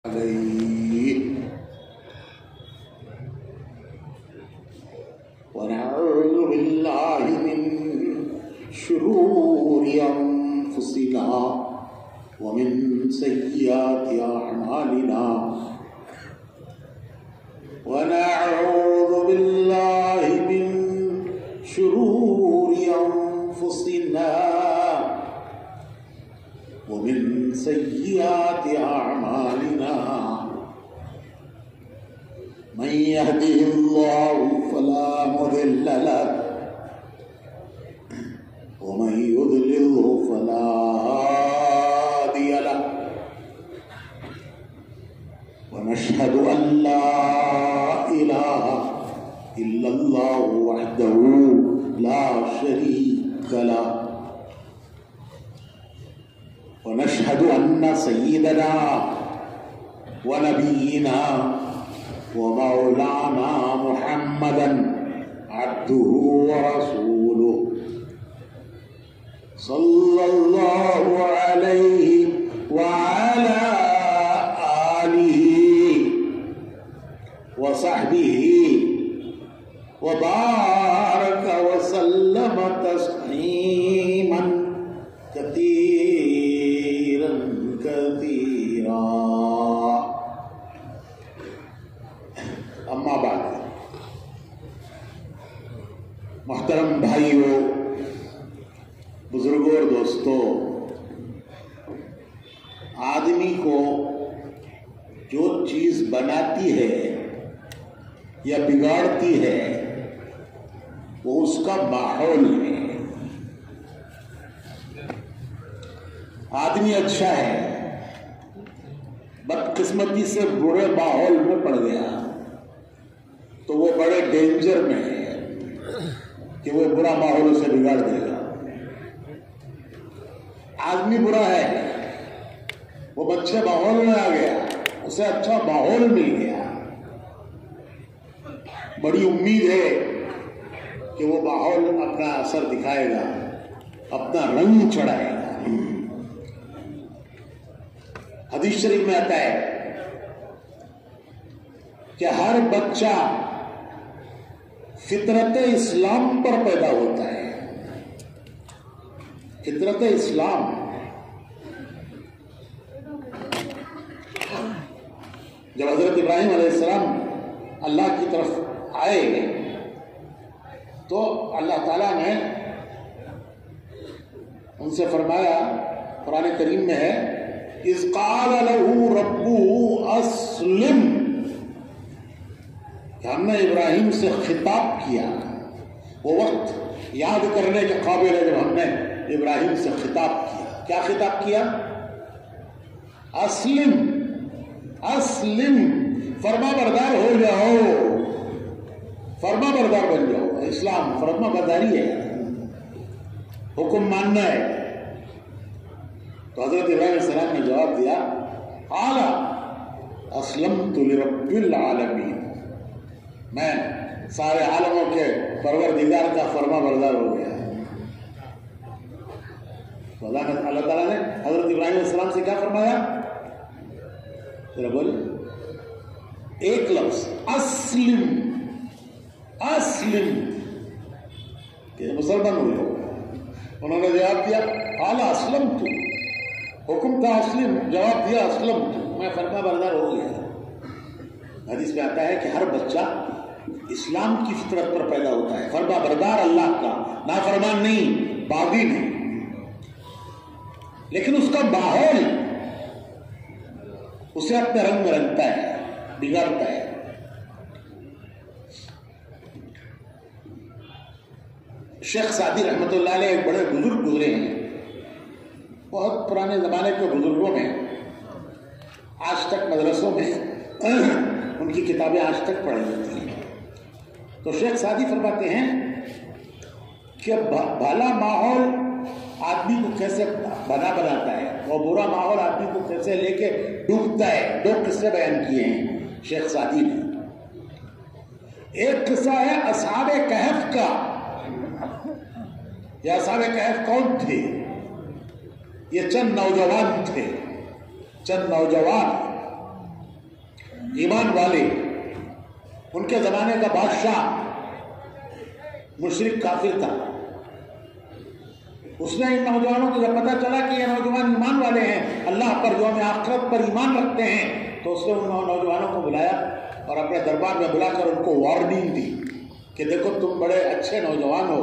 عليه ونعوذ بالله من شرور أنفسنا ومن سيئات أعمالنا ونعوذ بالله من شرور أنفسنا ومن سيئات أعمالنا من يهده الله فلا مضل له ومن يضلل فلا هادي له ونشهد أن لا إله إلا الله وحده لا شريك له ونشهد أن سيدنا ونبينا ومولانا محمدا عبده ورسوله صلى الله عليه وعلى آله وصحبه وبارك وسلم تسليما كثيرا كثيرا اما بعد محترم بھائیوں، بزرگوں اور دوستوں، آدمی کو جو چیز بناتی ہے یا بگاڑتی ہے وہ اس کا ماحول ہے۔ آدمی اچھا ہے، بدقسمتی سے برے ماحول میں پڑ گیا تو وہ بڑے ڈینجر میں ہے کہ وہ برا ماحول اسے بگاڑ دے گا۔ آدمی برا ہے، وہ اچھے ماحول میں آ گیا، اسے اچھا ماحول مل گیا، بڑی امید ہے کہ وہ ماحول اپنا اثر دکھائے گا، اپنا رنگ چڑھائے گا۔ حدیث شریف میں آتا ہے کہ ہر بچہ فطرت اسلام پر پیدا ہوتا ہے۔ فطرت اسلام، جب حضرت ابراہیم علیہ السلام اللہ کی طرف آئے تو اللہ تعالیٰ نے ان سے فرمایا، قرآن کریم میں ہے، اذ قال له ربه اسلم، کہ ہم نے ابراہیم سے خطاب کیا۔ وہ وقت یاد کرنے کے قابل ہے جب ہم نے ابراہیم سے خطاب کیا۔ کیا خطاب کیا؟ اسلم، اسلم، فرما بردار ہو جاؤ، فرما بردار بن جاؤ۔ اسلام فرما برداری ہے، حکم ماننا ہے۔ تو حضرت ابراہیم علیہ السلام نے جواب دیا، قال اسلمت لرب العالمین، میں سارے عالموں کے پروردگار کا فرما بردار ہو گیا۔ تو اللہ تعالیٰ نے حضرت ابراہیم علیہ السلام سے کیا فرمایا؟ ذرا بولے، ایک لفظ اسلم، اسلم، کہ مسلمان ہوئے ہو۔ انہوں نے جواب دیا قال اسلمت، حکم تھا اسلم، جواب دیا اسلمت، میں فرما بردار ہو گیا۔ حدیث میں آتا ہے کہ ہر بچہ اسلام کی فطرت پر پیدا ہوتا ہے، فرما بردار اللہ کا، نافرمان نہیں، باغی نہیں، لیکن اس کا ماحول اسے اپنے رنگ میں رنگتا ہے، بگاڑتا ہے۔ شیخ سعدی رحمۃ اللہ علیہ ایک بڑے بزرگ گزرے ہیں، بہت پرانے زمانے کے بزرگوں میں، آج تک مدرسوں میں ان کی کتابیں آج تک پڑھی جاتی ہیں۔ تو شیخ سعدی فرماتے ہیں کہ بھلا ماحول آدمی کو کیسے بناتا ہے اور برا ماحول آدمی کو کیسے لے کے ڈوبتا ہے۔ دو قصے بیان کیے ہیں شیخ سعدی نے۔ ایک قصہ ہے اصحاب کہف کا۔ یہ اصحاب کہف کون تھے؟ یہ چند نوجوان تھے، چند نوجوان ایمان والے، ان کے زمانے کا بادشاہ مشرک کافر تھا. اس نے ان نوجوانوں کو جب پتا چلا کہ یہ نوجوان ایمان والے ہیں، اللہ پر یوم آخرت پر ایمان رکھتے ہیں، تو اس نے ان نوجوانوں کو بلایا اور اپنے دربار میں بلا کر ان کو وارننگ دی کہ دیکھو تم بڑے اچھے نوجوان ہو،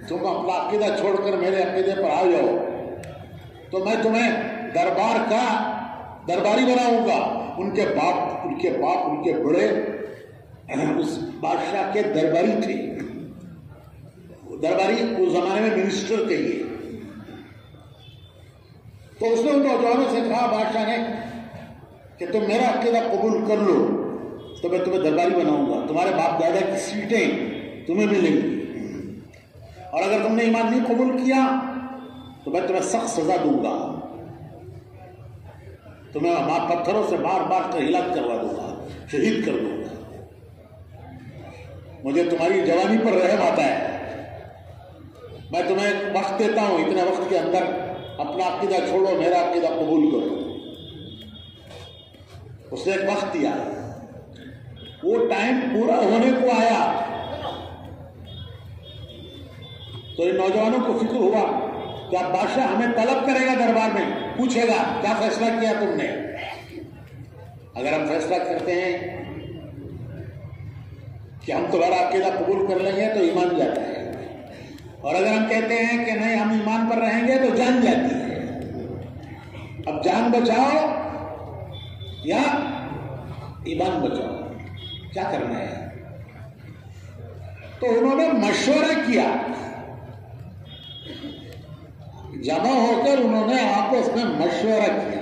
تم اپنا عقیدہ چھوڑ کر میرے عقیدے پر آ جاؤ تو میں تمہیں دربار کا درباری بناؤں گا. ان کے باپ ان کے بڑے اس بادشاہ کے درباری تھے. درباری اس زمانے میں منسٹر کہیے. تو اس نے ان نوجوانوں سے کہا بادشاہ نے کہ تم میرا عقیدہ قبول کر لو تو میں تمہیں درباری بناؤں گا، تمہارے باپ دادا کی سیٹیں تمہیں ملیں گی، اور اگر تم نے ایمان نہیں قبول کیا تو میں تمہیں سخت سزا دوں گا، تمہیں پتھروں سے مار مار کر ہلاک کروا دوں گا، شہید کر دوں گا. مجھے تمہاری جوانی پر رحم آتا ہے، میں تمہیں وقت دیتا ہوں، اتنے وقت کے اندر اپنا عقیدہ چھوڑو، میرا عقیدہ قبول کرو. اس نے ایک وقت دیا، وہ ٹائم پورا ہونے کو آیا تو ان نوجوانوں کو فکر ہوا کہ اب بادشاہ ہمیں طلب کرے گا، دربار میں پوچھے گا کیا فیصلہ کیا تم نے. اگر ہم فیصلہ کرتے ہیں کہ ہم تمہارا عقیدہ قبول کر لیں گے تو ایمان جاتا ہے، اور اگر ہم کہتے ہیں کہ نہیں ہم ایمان پر رہیں گے تو جان جاتی ہے. اب جان بچاؤ یا ایمان بچاؤ، کیا کرنا ہے؟ تو انہوں نے مشورہ کیا، جمع ہو کر انہوں نے آپس میں مشورہ کیا.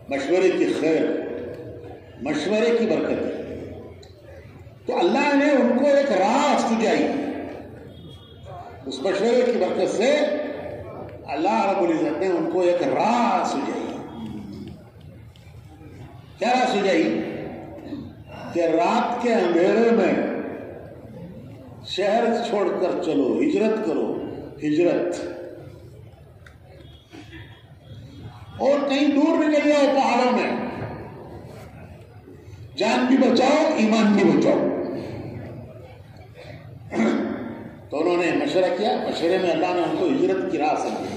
مشورے کی خیر، مشورے کی برکت ہے. تو اللہ نے ان کو ایک راہ سجائی. اس مشورے کی برکت سے اللہ رب العزت نے ان کو ایک راہ سجائی. کیا راہ سجائی؟ کہ رات کے اندھیرے میں شہر چھوڑ کر چلو، ہجرت کرو، ہجرت، اور کہیں دور نکل جاؤ پہاڑوں میں، جان بھی بچاؤ، ایمان بھی بچاؤ. تو انہوں نے مشورہ کیا، مشورے میں اللہ نے ان کو ہجرت کی راہ سمجھی.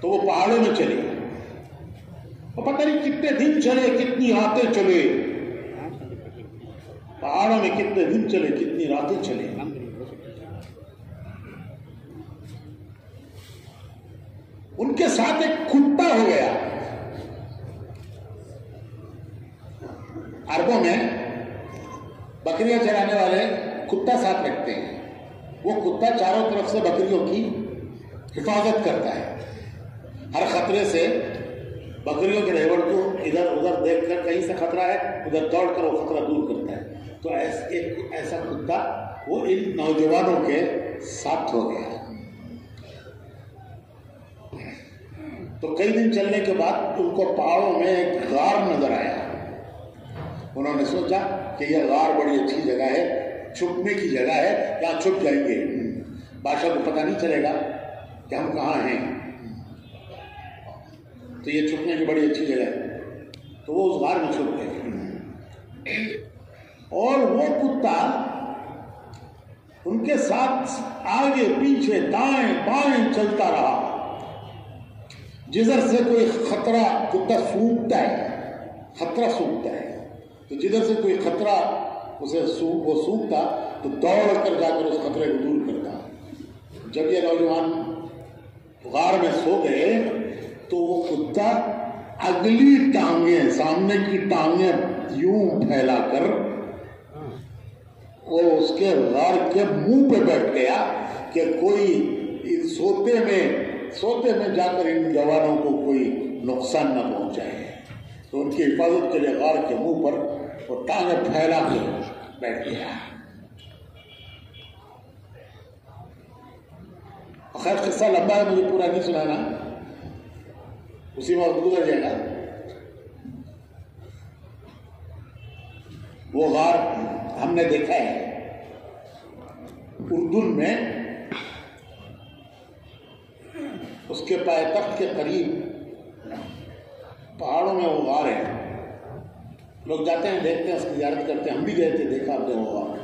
تو وہ پہاڑوں میں چلے، اور پتہ نہیں کتنے دن چلے، کتنی راتیں چلے، پہاڑوں میں کتنے دن چلے، کتنی راتیں چلے. ان کے ساتھ ایک کتا ہو گیا. عربوں میں بکریاں چرانے والے کتا ساتھ رکھتے ہیں. وہ کتا چاروں طرف سے بکریوں کی حفاظت کرتا ہے، ہر خطرے سے بکریوں کے ریوڑ کو ادھر ادھر دیکھ کر کہیں سے خطرہ ہے ادھر دوڑ کر وہ خطرہ دور کرتا ہے. تو ایسا کتا وہ ان نوجوانوں کے ساتھ ہو گیا. تو کئی دن چلنے کے بعد ان کو پہاڑوں میں ایک غار نظر آیا. انہوں نے سوچا کہ یہ غار بڑی اچھی جگہ ہے، چھپنے کی جگہ ہے، یہاں چھپ جائیں گے، بادشاہ کو پتہ نہیں چلے گا کہ ہم کہاں ہیں. تو یہ چھپنے کی بڑی اچھی جگہ ہے. تو وہ اس غار میں چھپ گئے، اور وہ کتا ان کے ساتھ آگے پیچھے دائیں بائیں چلتا رہا. جدھر سے کوئی خطرہ، کتا سونگتا ہے، خطرہ سونگتا ہے، تو جدھر سے کوئی خطرہ اسے وہ سونگتا تو دوڑ کر جا کر اس خطرے کو دور کرتا. جب یہ نوجوان غار میں سو گئے تو وہ کتا اگلی ٹانگیں، سامنے کی ٹانگیں یوں پھیلا کر وہ اس کے غار کے منہ پہ بیٹھ گیا کہ کوئی سوتے میں جا کر ان جوانوں کو کوئی نقصان نہ پہنچائے. تو ان کی حفاظت کے لیے غار کے منہ پر وہ ٹانگیں پھیلا کے بیٹھ گیا. خیر قصہ لمبا ہے، مجھے پورا نہیں سنانا، اسی میں گزر جائے گا. وہ غار ہم نے دیکھا ہے اردن میں اس کے پائے تخت کے قریب پہاڑوں میں وہ غار ہے. لوگ جاتے ہیں، دیکھتے ہیں، اس کی زیارت کرتے ہیں. ہم بھی گئے تھے، دیکھا آپ نے وہ غار.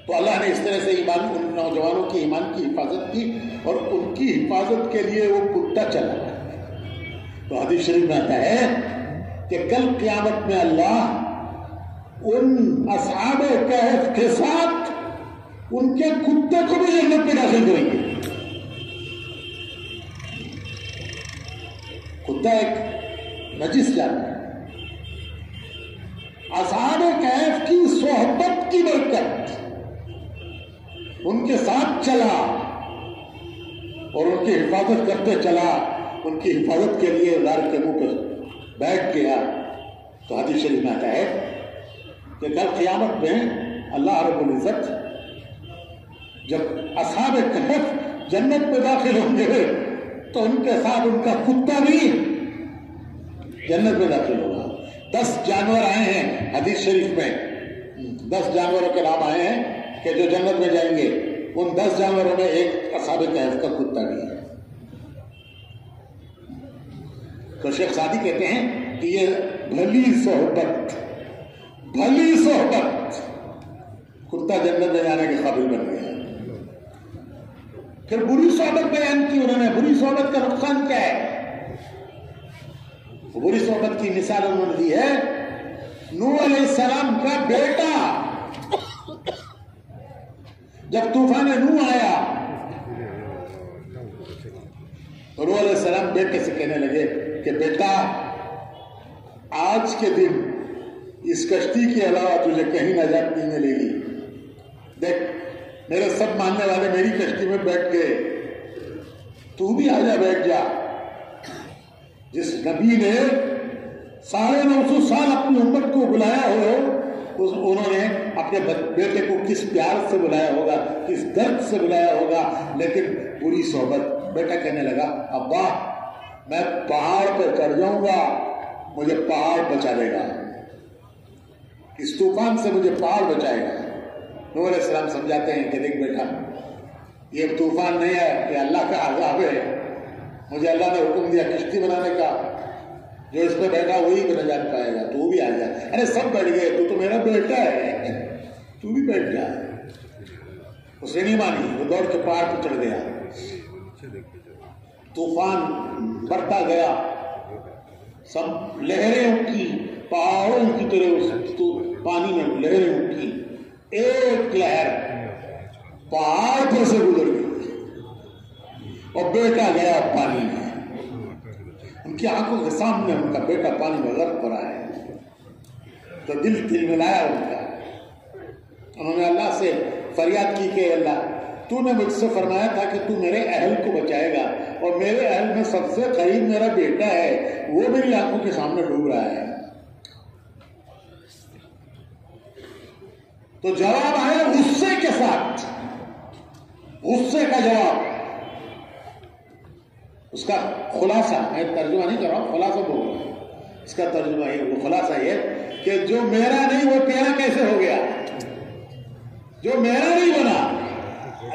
تو اللہ نے اس طرح سے ایمان ان نوجوانوں کے ایمان کی حفاظت کی، اور ان کی حفاظت کے لیے وہ کتا چلا. تو حدیث شریف میں آتا ہے کہ کل قیامت میں اللہ ان اصحاب کہف کے ساتھ ان کے کتے کو بھی جنت میں داخل کریں گے. کتا ایک نجس جانور ہے. اصحاب کہف کی صحبت کی برکت ان کے ساتھ چلا اور ان کی حفاظت کرتے چلا، ان کی حفاظت کے لیے غار کے منہ پر بیٹھ گیا. تو حدیث شریف میں آتا ہے کہ کل قیامت میں اللہ رب العزت جب اصحاب کہف جنت میں داخل ہوں گے تو ان کے ساتھ ان کا کتا بھی جنت میں داخل ہوگا. 10 جانور آئے ہیں حدیث شریف میں، 10 جانوروں کے نام آئے ہیں کہ جو جنت میں جائیں گے. ان 10 جانوروں میں ایک اصحاب کہف کا کتا بھی ہے. تو شیخ سعدی کہتے ہیں کہ یہ بھلی صحبت کتا جنت میں جانے کے قابل بن گیا. پھر بری صحبت بیان کی انہوں نے. بری صحبت کا نقصان کیا ہے؟ بری صحبت کی مثال انہوں نے دی ہے نوح علیہ السلام کا بیٹا. جب طوفان نوح آیا تو نوح علیہ السلام بیٹے سے کہنے لگے کہ بیٹا آج کے دن اس کشتی کے علاوہ تجھے کہیں نجات نہیں ملے گی. دیکھ میرے سب ماننے والے میری کشتی میں بیٹھ گئے، تو بھی آجا بیٹھ جا. جس نبی نے 950 سال اپنی امت کو بلایا ہو، انہوں نے اپنے بیٹے کو کس پیار سے بلایا ہوگا، کس درد سے بلایا ہوگا. لیکن بری صحبت. بیٹا کہنے لگا ابا میں پہاڑ پہ چڑھ جاؤں گا، مجھے پہاڑ بچا لے گا، اس طوفان سے مجھے پہاڑ بچائے گا. نوح علیہ السلام سمجھاتے ہیں کہ دیکھ بیٹا یہ طوفان نہیں ہے، یہ اللہ کا عذاب ہے. مجھے اللہ نے حکم دیا کشتی بنانے کا، جو اس پہ بیٹھا وہی نجات پائے گا، تو بھی آ جا. ارے سب بیٹھ گئے، تو میرا بیٹا ہے، تو بھی بیٹھ جا. اس نے نہیں مانی، وہ دوڑ کے پہاڑ پہ چڑھ گیا. طوفان بڑھتا گیا، سب لہریں اٹھی، پہاڑوں کی طرح پانی میں لہریں اٹھی. ایک لہر پہاڑ پر سے گزر گئی اور بیٹا گیا پانی میں. ان کی آنکھوں کے سامنے ان کا بیٹا پانی میں غرق پڑا ہے. تو دل ملایا ان کا. انہوں نے اللہ سے فریاد کی کہ اللہ تو نے مجھ سے فرمایا تھا کہ تو میرے اہل کو بچائے گا، اور میرے اہل میں سب سے قریب میرا بیٹا ہے، وہ میری آنکھوں کے سامنے ڈوب رہا ہے. تو جواب آیا غصے کے ساتھ. غصے کا جواب، اس کا خلاصہ میں ترجمہ نہیں کر رہا ہوں، خلاصہ بول رہا ہوں. اس کا ترجمہ یہ، وہ خلاصہ یہ کہ جو میرا نہیں وہ تیرا کیسے ہو گیا، جو میرا نہیں بنا.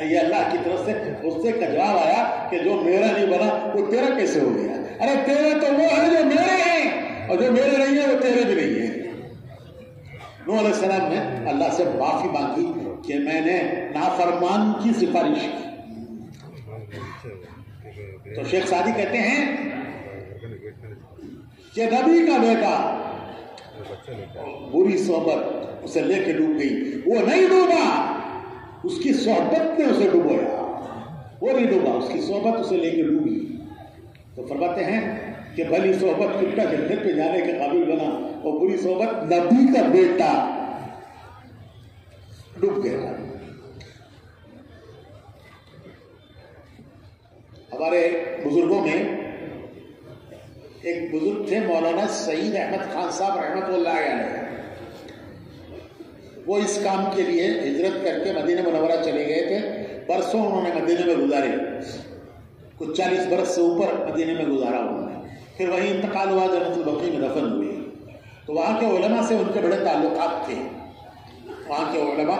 یہ اللہ کی طرف سے غصے کا جواب آیا کہ جو میرا نہیں بنا وہ تیرا کیسے ہو گیا. ارے تیرے تو وہ ہے جو میرے ہیں، اور جو میرے نہیں ہے وہ تیرے بھی نہیں ہے. نوح علیہ السلام نے اللہ سے معافی مانگی کہ میں نے نافرمان کی سفارش کی. تو شیخ سعدی کہتے ہیں کہ نبی کا بیٹا بری صحبت اسے لے کے ڈوب گئی. وہ نہیں ڈوبا، اس کی صحبت نے اسے ڈوبایا. وہ نہیں ڈوبا، اس کی صحبت اسے لے کے ڈوبی. تو فرماتے ہیں کہ بھلی صحبت کتا جنت پہ جانے کے قابل بنا، اور بری صحبت نبی کا بیٹا ڈوب گیا. ہمارے بزرگوں میں ایک بزرگ تھے مولانا سعید احمد خان صاحب رحمۃ اللہ علیہ. وہ اس کام کے لیے ہجرت کر کے مدینہ منورہ چلے گئے تھے. برسوں انہوں نے مدینہ میں گزارے، کچھ 40 برس سے اوپر مدینہ میں گزارا انہوں نے. پھر وہیں انتقال ہوا، جنت البقیع میں دفن ہوئے. تو وہاں کے علماء سے ان کے بڑے تعلقات تھے. وہاں کے علماء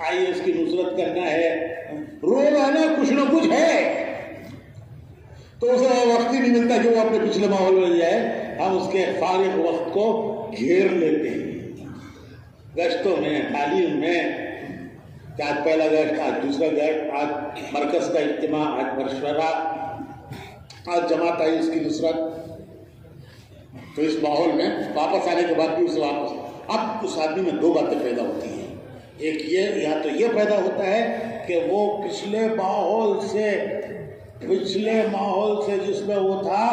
IAS کی نصرت کرنا ہے، روزانہ کچھ نہ کچھ ہے، تو اسے وقت ہی نہیں ملتا کہ وہ اپنے پچھلے ماحول میں جائے. ہم اس کے فارغ وقت کو گھیر لیتے ہیں گشتوں میں، تعلیم میں، کہ آج پہلا گشت، آج دوسرا گشت، آج مرکز کا اجتماع، آج مشورہ، آج جماعت آئی اس کی نصرت. تو اس ماحول میں واپس آنے کے بعد بھی اسے واپس، اب اس آدمی میں دو باتیں پیدا ہوتی ہیں. ایک یہ، یا تو یہ پیدا ہوتا ہے کہ وہ پچھلے ماحول سے جس میں وہ تھا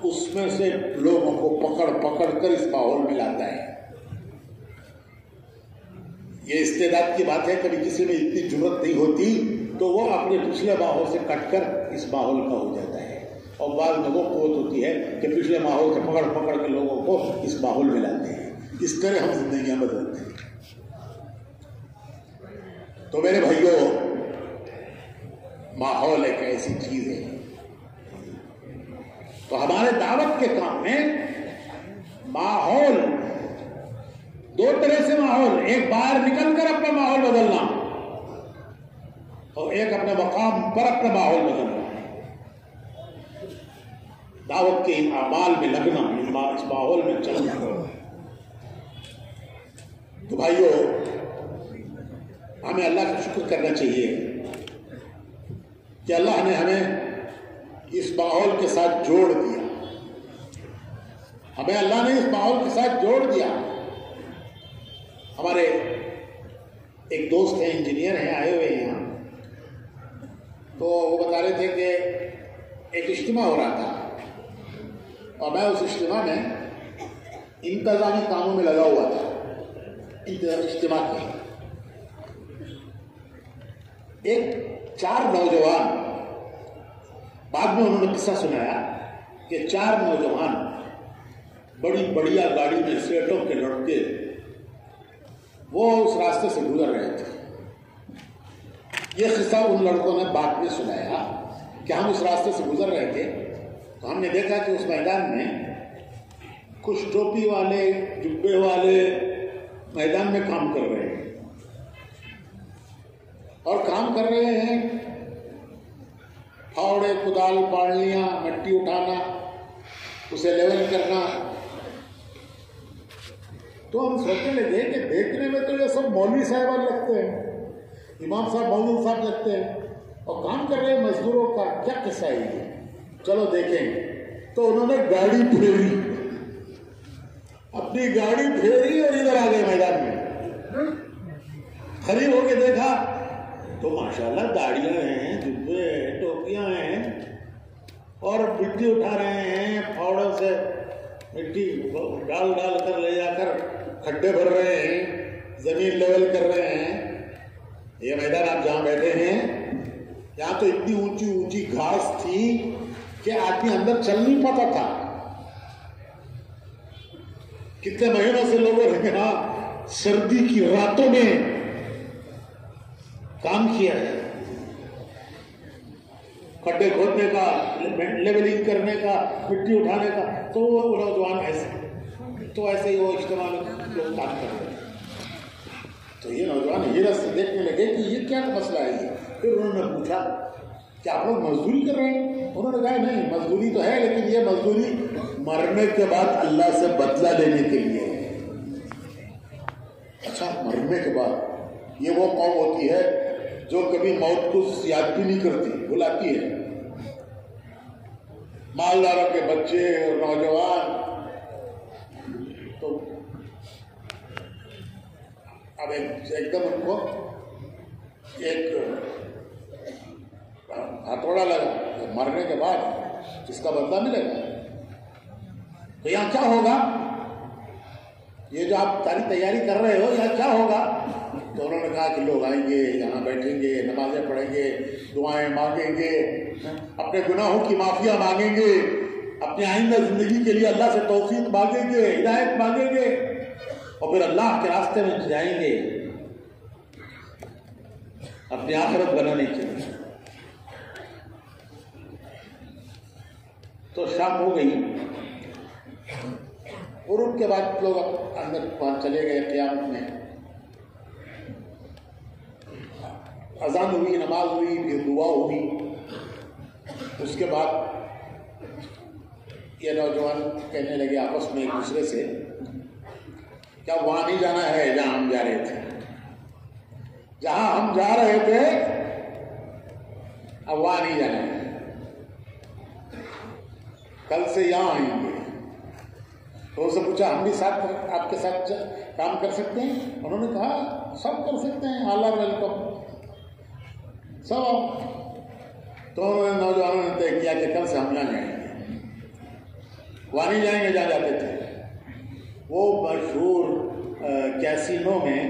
اس میں سے لوگوں کو پکڑ کر اس ماحول میں لاتا ہے. یہ استعداد کی بات ہے. کبھی کسی میں اتنی جرت نہیں ہوتی تو وہ اپنے پچھلے ماحول سے کٹ کر اس ماحول کا ہو جاتا ہے، اور بعض میں وہ قوت ہوتی ہے کہ پچھلے ماحول سے پکڑ کے لوگوں کو اس ماحول میں لاتے ہیں. اس طرح ہم زندگیاں بدلتے ہیں. تو میرے بھائیوں، ماحول ایک ایسی چیز ہے. تو ہمارے دعوت کے کام میں ماحول، دو طرح سے ماحول، ایک باہر نکل کر اپنا ماحول بدلنا اور ایک اپنے مقام پر اپنا ماحول بدلنا. دعوت کے ان اعمال میں لگنا، اس ماحول میں چلنا. تو بھائیوں، ہمیں اللہ کا شکر کرنا چاہیے کہ اللہ نے ہمیں اس ماحول کے ساتھ جوڑ دیا. ہمیں اللہ نے اس ماحول کے ساتھ جوڑ دیا. ہمارے ایک دوست ہیں، انجینئر ہیں، آئے ہوئے ہیں یہاں. تو وہ بتا رہے تھے کہ ایک اجتماع ہو رہا تھا اور میں اس اجتماع میں انتظامی کاموں میں لگا ہوا تھا. اجتماع کے ایک 4 نوجوان، بعد میں انہوں نے قصہ سنایا کہ 4 نوجوان بڑی بڑھیا گاڑی میں، سیٹوں کے لڑکے، وہ اس راستے سے گزر رہے تھے. یہ قصہ ان لڑکوں نے بعد میں سنایا کہ ہم اس راستے سے گزر رہے تھے تو ہم نے دیکھا کہ اس میدان میں کچھ ٹوپی والے، جبے والے میدان میں کام کر رہے ہیں، اور کام کر رہے ہیں پھاوڑے، کدال، پاڑیاں، مٹی اٹھانا، اسے لیول کرنا. تو ہم سوچنے لگے کہ دیکھنے میں تو یہ سب مولوی صاحبان لگتے ہیں، امام صاحب، مولوی صاحب لگتے ہیں، اور کام کر رہے ہیں مزدوروں کا. کیا قصہ ہے یہ؟ چلو دیکھیں. تو انہوں نے گاڑی پھیری، اپنی گاڑی پھیری اور ادھر آ گئے میدان میں. قریب ہو کے دیکھا تو ماشاءاللہ داڑیاں ہیں، جبے ہیں، ٹوپیاں ہیں، اور مٹی اٹھا رہے ہیں. پھاوڑوں سے مٹی ڈال کر لے جا کر کھڈے بھر رہے ہیں، زمین لیول کر رہے ہیں. یہ میدان آپ جہاں بیٹھے ہیں، یہاں تو اتنی اونچی اونچی گھاس تھی کہ آدمی اندر چل نہیں پاتا تھا. کتنے مہینوں سے لوگوں نے یہاں سردی کی راتوں میں کام کیا ہے، کھڈے کھودنے کا، لیولنگ کرنے کا، مٹی اٹھانے کا. تو وہ نوجوان ایسے ہی وہ اجتماع میں لوگ کام کر رہے ہیں. تو یہ نوجوان حیرت سے دیکھنے لگے کہ یہ کیا مسئلہ ہے یہ. پھر انہوں نے پوچھا کہ آپ لوگ مزدوری کر رہے ہیں؟ انہوں نے کہا نہیں، مزدوری تو ہے لیکن یہ مزدوری مرنے کے بعد اللہ سے بدلہ لینے کے لیے ہے. اچھا، مرنے کے بعد؟ یہ وہ قوم ہوتی ہے جو کبھی موت کو یاد بھی نہیں کرتی، بلاتی ہے. مالداروں کے بچے اور نوجوان تو اب ایک دم ان کو ایک ہتھوڑا لگا، مرنے کے بعد اس کا بدلہ ملے گا. تو یہاں کیا ہوگا؟ یہ جو آپ ساری تیاری کر رہے ہو، یہاں کیا ہوگا؟ تو انہوں نے کہا کہ لوگ آئیں گے، یہاں بیٹھیں گے، نمازیں پڑھیں گے، دعائیں مانگیں گے، اپنے گناہوں کی معافیا مانگیں گے، اپنے آئندہ زندگی کے لیے اللہ سے توفیق مانگیں گے، ہدایت مانگیں گے، اور پھر اللہ کے راستے میں جائیں گے اپنی آخرت بنانے کے لیے. تو شام ہو گئی، غروب کے بعد لوگ اندر چلے گئے قیامت میں. اذان ہوئی، نماز ہوئی، پھر دعا ہوئی. اس کے بعد یہ نوجوان کہنے لگے آپس میں ایک دوسرے سے کیا وہاں نہیں جانا ہے جہاں ہم جا رہے تھے؟ جہاں ہم جا رہے تھے اب وہاں نہیں جانا ہے، کل سے یہاں آئیں گے. تو ان سے پوچھا ہم بھی ساتھ آپ کے ساتھ کام کر سکتے ہیں؟ انہوں نے کہا سب کر سکتے ہیں، آل آر ویلکم، سب. تو انہوں نے نوجوانوں نے طے کیا کہ کل سے ہم یہاں جائیں گے، وہاں نہیں جائیں گے جہاں جاتے تھے. وہ مشہور کیسینو میں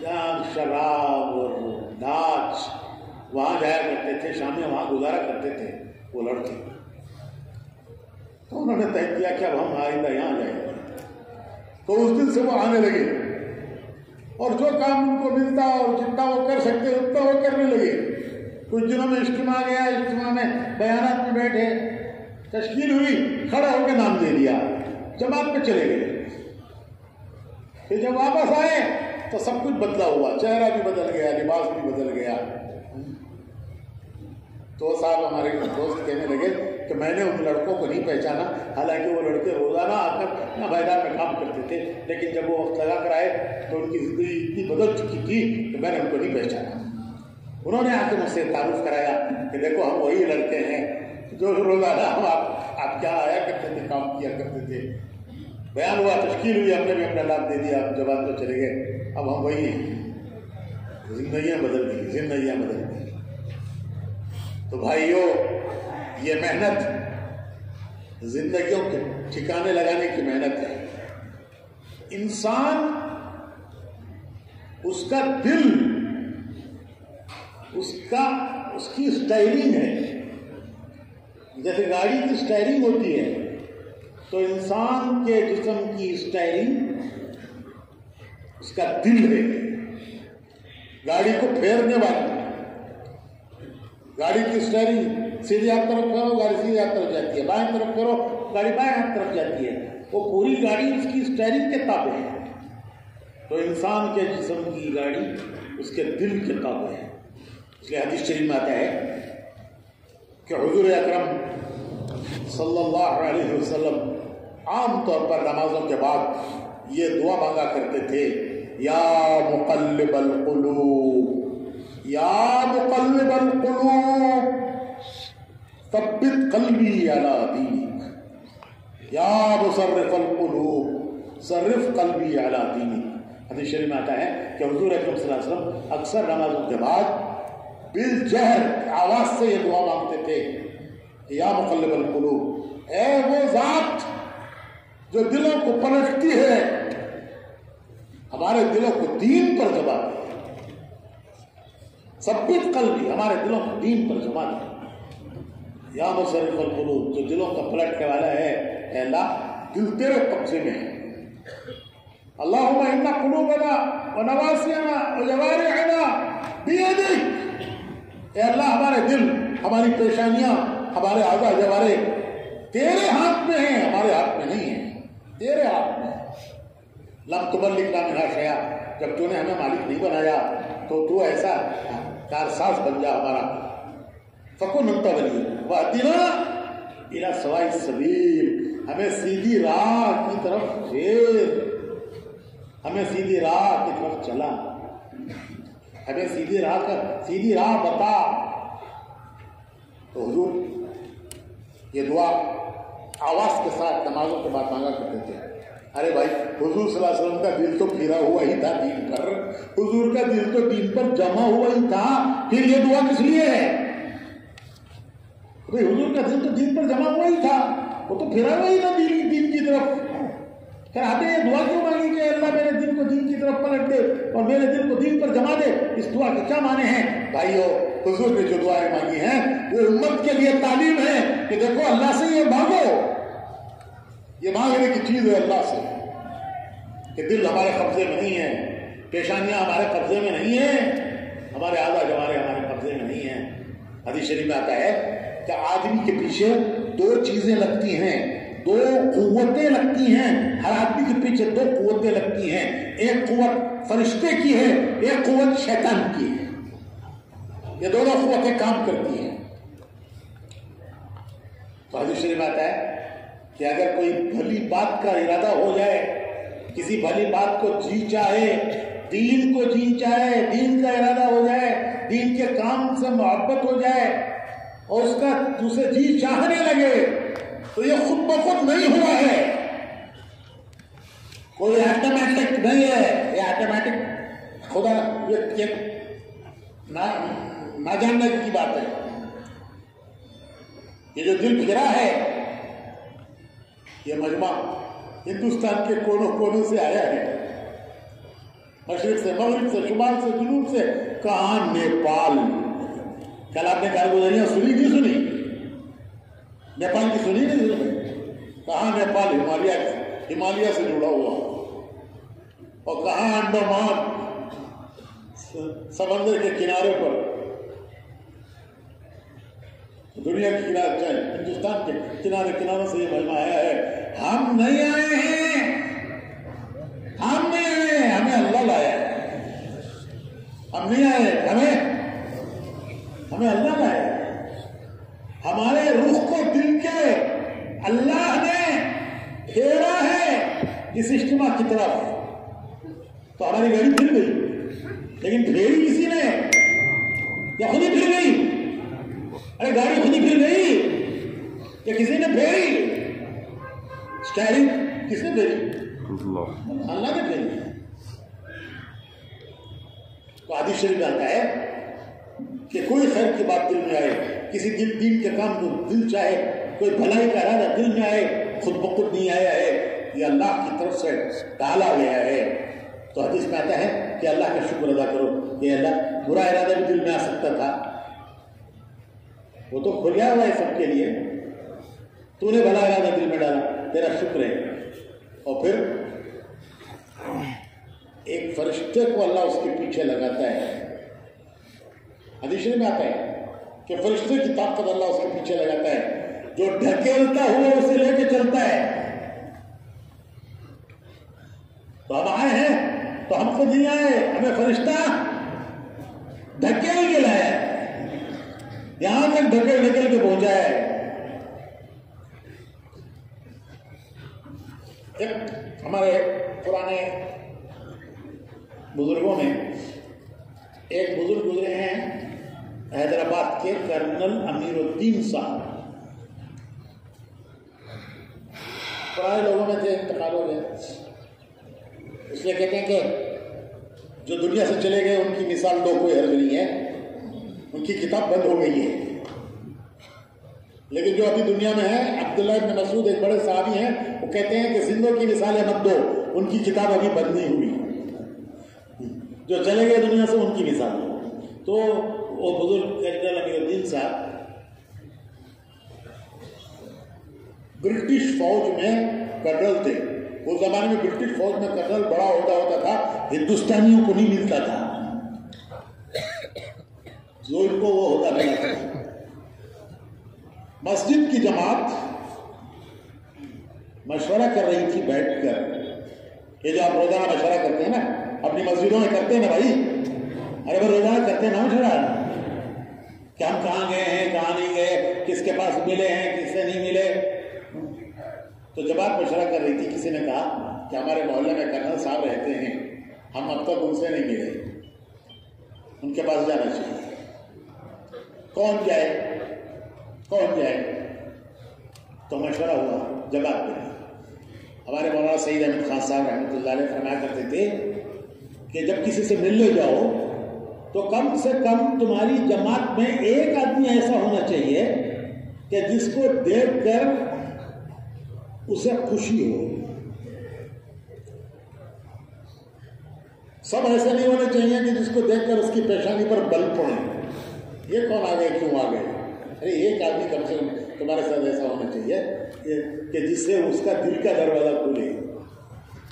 جہاں شراب اور ناچ وہاں جایا کرتے تھے، شامیں وہاں گزارا کرتے تھے وہ لڑکے. تو انہوں نے طے کیا کہ اب ہم آئندہ یہاں جائیں گے. تو اس دن سے وہ آنے لگے اور جو کام ان کو ملتا اور جتنا وہ کر سکتے اتنا وہ کرنے لگے. کچھ دنوں میں اجتماع گیا، اجتماع میں بیانات میں بیٹھے، تشکیل ہوئی، کھڑا ہو کے نام دے دیا، جماعت میں چلے گئے. پھر جب واپس آئے تو سب کچھ بدلا ہوا، چہرہ بھی بدل گیا، لباس بھی بدل گیا. تو صاحب ہمارے دوست کہنے لگے کہ میں نے ان لڑکوں کو نہیں پہچانا، حالانکہ وہ لڑکے روزانہ آ کر میدان میں کام کرتے تھے، لیکن جب وہ وقت لگا کر آئے تو ان کی زندگی اتنی بدل چکی تھی کہ میں نے ان کو نہیں پہچانا. انہوں نے آ کے مجھ سے تعارف کرایا کہ دیکھو ہم وہی لڑکے ہیں جو روزانہ ہم آپ کیا آیا کرتے تھے، کام کیا کرتے تھے. بیان ہوا، تشکیل ہوئی، ہم نے بھی اپنا لابھ دے دیا، جواب تو چلے گئے، اب ہم وہی ہیں. زندگیاں بدل گئی، زندگیاں بدل گئی. تو بھائیو، یہ محنت زندگیوں کے ٹھکانے لگانے کی محنت ہے. انسان، اس کا دل، اس کی اسٹائرنگ ہے. جیسے گاڑی کی اسٹائرنگ ہوتی ہے تو انسان کے جسم کی اسٹائرنگ اس کا دل ہے. گاڑی کو پھیرنے والی گاڑی کی اسٹیئرنگ سیدھی ہاتھ طرف پھیرو گاڑی سیدھی ہاتھ طرف جاتی ہے، بائیں طرف پھیرو گاڑی بائیں ہاتھ طرف جاتی ہے. وہ پوری گاڑی اس کی اسٹیئرنگ کے تابع ہے. تو انسان کے جسم کی گاڑی اس کے دل کے تابع ہے. اس لیے حدیث شریف میں آتا ہے کہ حضور اکرم صلی اللہ علیہ وسلم عام طور پر نمازوں کے بعد یہ دعا مانگا کرتے تھے، یا مقلب القلوب، یا مقلب القلوب ثبت قلبی علی دینک، یا مصرف القلوب صرف قلبی علی دینک. حدیث شریف میں آتا ہے کہ حضور اکرم صلی اللہ علیہ وسلم اکثر نمازوں کے بعد بالجہر آواز سے یہ دعا مانگتے تھے کہ یا مقلب القلوب، اے وہ ذات جو دلوں کو پلٹتی ہے، ہمارے دلوں کو دین پر جما دے. ثبت قلبی، ہمارے دلوں کو دین پر جما دے. یا مصرف القلوب، جو دلوں کا پلٹنے والا ہے، اے اللہ دل تیرے قبضے میں ہے. اللہم ان قلوبنا ونواسینا وجوارحنا بیدک، اے اللہ ہمارے دل، ہماری پیشانیاں، ہمارے اعضاء جوارح تیرے ہاتھ میں ہیں، ہمارے ہاتھ میں نہیں ہیں، تیرے ہاتھ میں. لم تملکنا منہا شیئا، جب تو نے ہمیں مالک نہیں بنایا تو ایسا کارساز بن جا ہمارا. فکن انت ولی واہدنا الی سواء السبیل، ہمیں سیدھی راہ کی طرف پھیر، ہمیں سیدھی راہ کی طرف چلا، ہمیں سیدھی راہ بتا. تو حضور یہ دعا آواز کے ساتھ نمازوں کے بعد مانگا کرتے تھے. ارے بھائی، حضور صلی اللہ علیہ وسلم کا دل تو پھرا ہوا ہی تھا دین پر، حضور کا دل تو دین پر جمع ہوا ہی تھا، پھر یہ دعا کس لیے ہے؟ بھائی حضور کا دل تو دین پر جمع ہوا ہی تھا، وہ تو پھرا ہوا ہی تھا دین کی طرف. پھر آپ نے یہ دعا کیوں مانگی کہ اللہ میرے دل کو دین کی طرف پلٹ دے اور میرے دل کو دین پر جما دے؟ اس دعا کے کیا معنی ہیں بھائیو؟ حضور نے جو دعائیں مانگی ہیں وہ امت کے لیے تعلیم ہے کہ دیکھو اللہ سے یہ مانگو، یہ مانگنے کی چیز ہے اللہ سے، کہ دل ہمارے قبضے میں نہیں ہے، پیشانیاں ہمارے قبضے میں نہیں ہیں، ہمارے اعضاء جوارح ہمارے قبضے میں نہیں ہیں. حدیث شریف میں آتا ہے کہ آدمی کے پیچھے دو چیزیں لگتی ہیں، دو قوتیں لگتی ہیں. ہر آدمی کے پیچھے دو قوتیں لگتی ہیں، ایک قوت فرشتے کی ہے، ایک قوت شیطان کی ہے. یہ دونوں قوتیں کام کرتی ہیں. تو حدیث شریف آتا ہے کہ اگر کوئی بھلی بات کا ارادہ ہو جائے، کسی بھلی بات کو جی چاہے، دین کو جی چاہے، دین کا ارادہ ہو جائے، دین کے کام سے محبت ہو جائے اور اس کا دوسرے جی چاہنے لگے، تو یہ خود بخود نہیں ہوا ہے، کوئی آٹومیٹک نہیں ہے. یہ آٹومیٹک خدا یہ نہ جاننے کی بات ہے. یہ جو دل پھرا ہے، یہ مجمع ہندوستان کے کونوں کونوں سے آیا ہے، مشرق سے، مغرب سے، شمال سے، جنوب سے، کہاں نیپال. کل آپ نے کارگزاریاں سنی نہیں سنی؟ نیپال کی سنی نہیں سنی؟ کہاں نیپال ہمالیہ سے جڑا ہوا، اور کہاں انڈمان سمندر کے کنارے پر، دنیا کے کنارے چاہے ہندوستان کے کناروں سے یہ مجمع آیا ہے. ہم نہیں آئے ہیں، ہم نہیں آئے ہیں، ہمیں اللہ لایا ہے. ہم نہیں آئے، ہمیں اللہ لایا ہے. ہمارے رخ کو دل کے اللہ نے پھیرا ہے اس اجتماع کی طرف. تو ہماری گاڑی پھر گئی، لیکن پھیری کسی نے یا خود ہی پھر گئی؟ ارے گاڑی خود ہی پھر گئی یا کسی نے پھیری؟ اسٹیئرنگ کس نے پھیری؟ اللہ نے پھیری. تو حدیث شریف میں آتا ہے کہ کوئی خیر کی بات دل میں آئے، کسی دین کے کام کو دل چاہے، کوئی بھلائی کا ارادہ دل میں آئے، خود بخود نہیں آیا ہے، یہ اللہ کی طرف سے ڈالا گیا ہے. تو حدیث میں آتا ہے کہ اللہ کا شکر ادا کرو کہ اللہ، برا ارادہ بھی دل میں آ سکتا تھا، وہ تو کھلیا ہوا ہے سب کے لیے، تو نے بھلا ارادہ دل میں ڈالا، تیرا شکر ہے. اور پھر ایک فرشتے کو اللہ اس کے پیچھے لگاتا ہے. حدیث میں آتا ہے کہ فرشتے کی طاقت اللہ اس کے پیچھے لگاتا ہے، جو ڈھکیلتا ہوا اسے لے کے چلتا ہے. تو ہم آئے ہیں تو ہم خود نہیں آئے، ہمیں فرشتہ ڈھکیل کے لایا ہے، یہاں تک ڈھکیل کے پہنچا ہے. ہمارے پرانے بزرگوں میں ایک بزرگ گزرے ہیں حیدرآباد کے، کرنل امیر الدین صاحب. پرانے لوگوں میں تھے، انتقال ہو گئے، اس لیے کہتے ہیں کہ جو دنیا سے چلے گئے ان کی مثال دو کوئی حرج نہیں ہے، ان کی کتاب بند ہو گئی ہے. لیکن جو ابھی دنیا میں ہے، عبداللہ ابن مسعود ایک بڑے صحابی ہیں، وہ کہتے ہیں کہ زندوں کی مثالیں مت دو، ان کی کتاب ابھی بند نہیں ہوئی، جو چلے گئے دنیا سے ان کی مثال دو. تو وہ بزرگ کرنل امیر الدین صاحب برٹش فوج میں کرنل تھے. اس زمانے میں برٹش فوج میں کرنل بڑا عہدہ ہوتا تھا، ہندوستانیوں کو نہیں ملتا تھا، جو ان کو وہ عہدہ ملا تھا. مسجد کی جماعت مشورہ کر رہی تھی بیٹھ کر. یہ جو آپ روزانہ مشورہ کرتے ہیں نا، اپنی مسجدوں میں کرتے ہیں نا بھائی، ارے وہ روزانہ کرتے ہیں نا مشورہ کہ ہم کہاں گئے ہیں، کہاں نہیں گئے، کس کے پاس ملے ہیں، کس سے نہیں ملے. تو جب آپ مشورہ کر رہی تھی، کسی نے کہا کہ ہمارے محلے میں کرنل صاحب رہتے ہیں، ہم اب تک ان سے نہیں ملے، ان کے پاس جانا چاہیے. کون جائے؟ تو مشورہ ہوا، جواب ملا. ہمارے مولانا سعید احمد خان صاحب رحمۃ اللہ علیہ فرمایا کرتے تھے کہ جب کسی سے ملنے جاؤ تو کم سے کم تمہاری جماعت میں ایک آدمی ایسا ہونا چاہیے کہ جس کو دیکھ کر اسے خوشی ہو. سب ایسے نہیں ہونے چاہیے کہ جس کو دیکھ کر اس کی پیشانی پر بل پڑے، یہ کون آ گئے، کیوں آ گئے. ارے ایک آدمی کم سے کم تمہارے ساتھ ایسا ہونا چاہیے کہ جس سے اس کا دل کا دروازہ کھلے،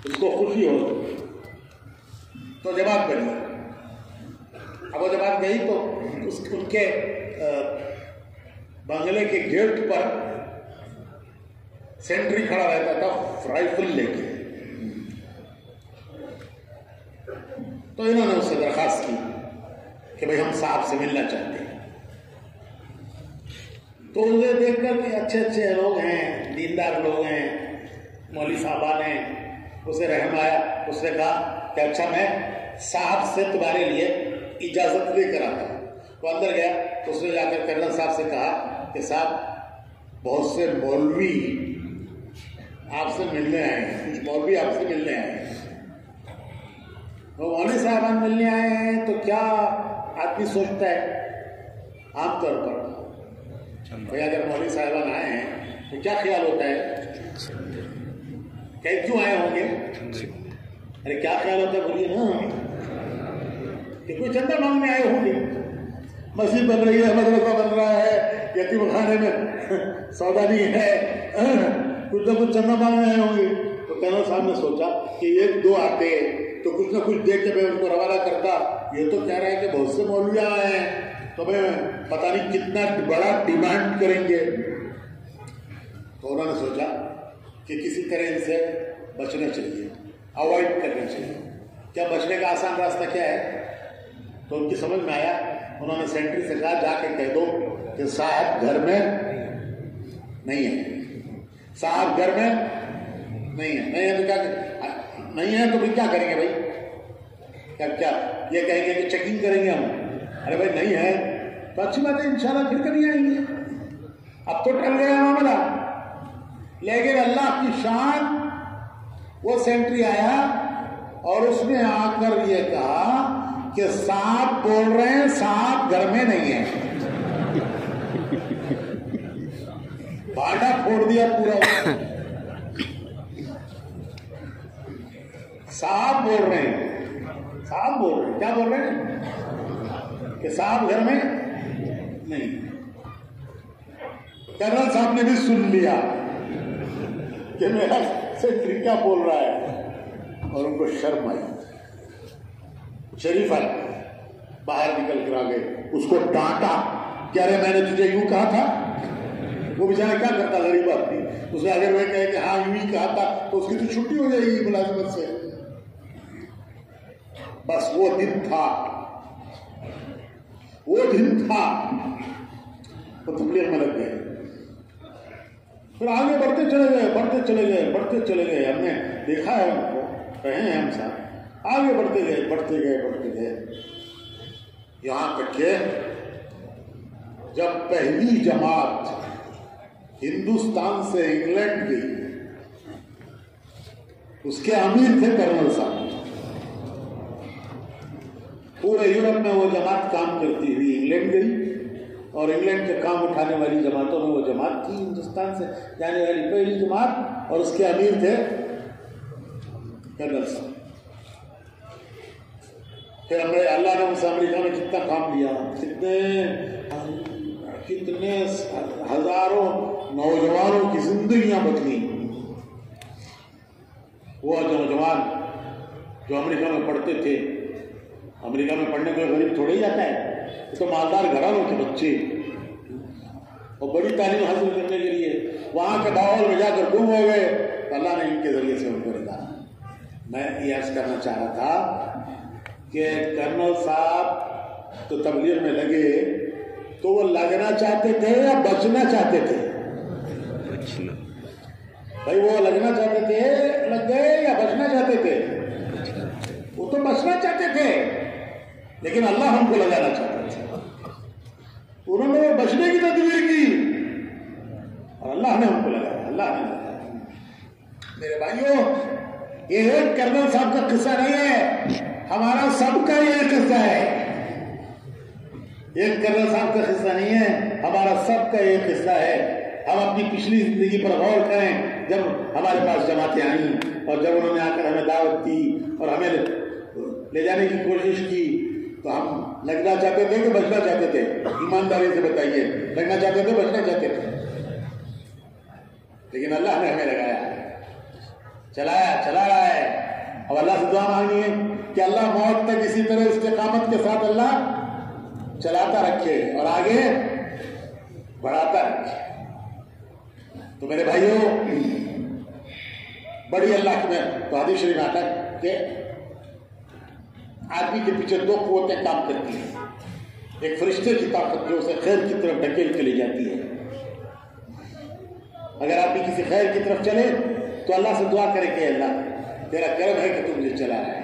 اس کو خوشی ہو. تو جماعت بڑھی. اب وہ جماعت گئی تو ان کے بنگلے کے گیٹ پر سینٹری کھڑا رہتا تھا رائفل لے کے. تو انہوں نے اس سے درخواست کی کہ بھائی ہم صاحب سے ملنا چاہتے ہیں. تو اسے دیکھ کر کہ اچھے اچھے لوگ ہیں, دیندار لوگ ہیں, مولوی صاحبان ہیں, اسے رحم آیا. اس نے کہا کہ اچھا میں صاحب سے تمہارے لیے اجازت لے کر آتا ہوں. وہ اندر گیا تو اس نے جا کر کرنل صاحب سے کہا کہ صاحب بہت سے مولوی آپ سے ملنے آئے ہیں, کچھ مولوی آپ سے ملنے آئے ہیں. وہ مولوی صاحبان ملنے آئے ہیں تو کیا آدمی سوچتا ہے عام طور پر بھائی اگر مولوی صاحبان آئے ہیں تو کیا خیال ہوتا ہے کہ کیوں آئے ہوں گے؟ ارے کیا خیال ہوتا ہے بولیے نا, کہ کوئی چندہ مانگنے آئے ہوں گے. مسجد بن رہی ہے, مدرسہ بن رہا ہے, یتیم خانے میں سودا نہیں ہے, کچھ نہ کچھ چندہ مانگنے آئے ہوں گے. تو کرنل صاحب نے سوچا کہ ایک دو آتے تو کچھ نہ کچھ دیکھ کے میں ان کو روانہ کرتا. یہ تو کہہ رہا ہے کہ بہت سے مولوی آئے ہیں تو میں پتہ نہیں کتنا بڑا ڈیمانڈ کریں گے. تو انہوں نے سوچا کہ کسی طرح ان سے بچنا چاہیے, اوائڈ کرنا چاہیے. کیا بچنے کا آسان راستہ کیا ہے؟ تو ان کی سمجھ میں آیا. انہوں نے سینٹری سے کہا جا کے کہہ دو کہ صاحب گھر میں نہیں ہے, صاحب گھر میں نہیں ہے. نہیں ہے تو کیا, نہیں ہے تو پھر کیا کریں گے بھائی؟ کیا یہ کہیں گے کہ چیکنگ کریں گے ہم؟ ارے بھائی نہیں ہے تو اچھی بات ہے, انشاءاللہ پھر کبھی آئیں گے. اب تو ٹل گیا معاملہ. لیکن اللہ کی شان, وہ سینٹری آیا اور اس نے آ کر یہ کہا کہ صاحب بول رہے ہیں صاحب گھر میں نہیں ہے. بانڈا پھوڑ دیا پورا. صاحب بول رہے ہیں, صاحب بول رہے ہیں, کیا بول رہے ہیں کہ صاحب گھر میں نہیں. کرنل صاحب نے بھی سن لیا کہ میرا سیکرٹری کیا بول رہا ہے, اور ان کو شرم آئی. شریف آئے, باہر نکل کر آ گئے, اس کو ڈانٹا کہ ارے میں نے تجھے یوں کہا تھا. وہ بیچارہ کیا کرتا غریب آدمی, اس نے اگر وہ کہے کہ ہاں یوں ہی کہا تھا تو اس کی تو چھٹی ہو جائے گی ملازمت سے. بس وہ دن تھا, وہ دن تھا. وہ تبلیغ میں لگ گئے. پھر آگے بڑھتے چلے گئے, بڑھتے چلے گئے, بڑھتے چلے گئے. ہم نے دیکھا ہے ان کو, رہے ہیں ہم ساتھ. آگے بڑھتے گئے, بڑھتے گئے, بڑھتے گئے, یہاں تک کہ جب پہلی جماعت ہندوستان سے انگلینڈ گئی, اس کے امیر تھے کرنل صاحب. پورے یورپ میں وہ جماعت کام کرتی ہوئی انگلینڈ گئی, اور انگلینڈ کے کام اٹھانے والی جماعتوں میں وہ جماعت تھی ہندوستان سے جانے والی پہلی جماعت, اور اس کے امیر تھے کرنل صاحب. پھر اللہ نے اس امریکہ میں کتنا کام لیا, کتنے ہزاروں نوجوانوں کی زندگیاں بدلی. وہ نوجوان جو امریکہ میں پڑھتے تھے, امریکہ میں پڑھنے کو غریب تھوڑے ہی جاتا ہے, یہ تو مالدار گھرانوں کے بچے, اور بڑی تعلیم حاصل کرنے کے لیے وہاں کے ماحول میں جا کر گم ہو گئے. تو اللہ نے ان کے ذریعے سے ان کو نکالا. میں یہ عرض کرنا چاہ رہا تھا کہ کرنل صاحب تو تبلیغ میں لگے تو وہ لگنا چاہتے تھے یا بچنا چاہتے تھے؟ بھائی وہ لگنا چاہتے تھے, لگ گئے, یا بچنا چاہتے تھے؟ وہ تو بچنا چاہتے تھے, لیکن اللہ ہم کو لگانا چاہتے تھے. انہوں نے بچنے کی تدبیر کی اور اللہ نے ہم کو لگایا. اللہ نے لگایا. میرے بھائیوں, یہ ایک کرنل صاحب کا قصہ نہیں ہے, ہمارا سب کا یہ قصہ ہے. ایک کرنل صاحب کا قصہ نہیں ہے, ہمارا سب کا یہ قصہ ہے. ہم اپنی پچھلی زندگی پر غور کریں. جب ہمارے پاس جماعتیں آئیں اور جب انہوں نے آ کر ہمیں دعوت دی اور ہمیں لے جانے کی کوشش کی, تو ہم لگنا چاہتے تھے کہ بچنا چاہتے تھے؟ ایمانداری سے بتائیے, لگنا چاہتے تھے, بچنا چاہتے تھے؟ لیکن اللہ نے ہمیں لگایا, چلا رہا ہے. اب اللہ سے دعا مانگنی ہے کہ اللہ موت تک اسی طرح استقامت کے ساتھ اللہ چلاتا رکھے اور آگے بڑھاتا رکھے. تو میرے بھائیوں, بڑی اللہ کی میں تو حدیث شریف آتا ہے کہ آدمی کے پیچھے دو قوتیں کام کرتی ہیں. ایک فرشتے کی طاقت جو اسے خیر کی طرف ڈھکیل کے لے جاتی ہے. اگر آپ بھی کسی خیر کی طرف چلے تو اللہ سے دعا کرے کہ اللہ تیرا کرم ہے کہ تو مجھے چلا رہا ہے,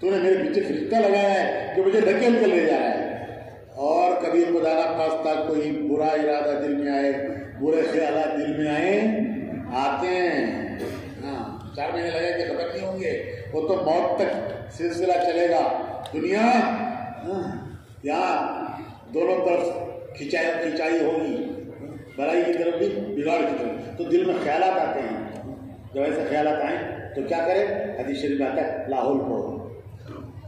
تو نے میرے پیچھے فرشتہ لگایا ہے جو مجھے ڈھکیل کر لے جا رہا ہے. اور کبھی خدا نہ خواستہ کوئی برا ارادہ دل میں آئے, برے خیالات دل میں آتے ہیں, 4 مہینے لگے کہ ختم نہیں ہوں گے, وہ تو موت تک سلسلہ چلے گا. دنیا یہاں دونوں طرف کھینچائی ہوگی, بڑائی کی طرف بھی بگاڑ کی طرف. تو دل میں خیالات آتے ہیں, جب ایسے خیالات آئیں تو کیا کرے؟ حدیث شریف میں آتا ہے لاحول پڑھو,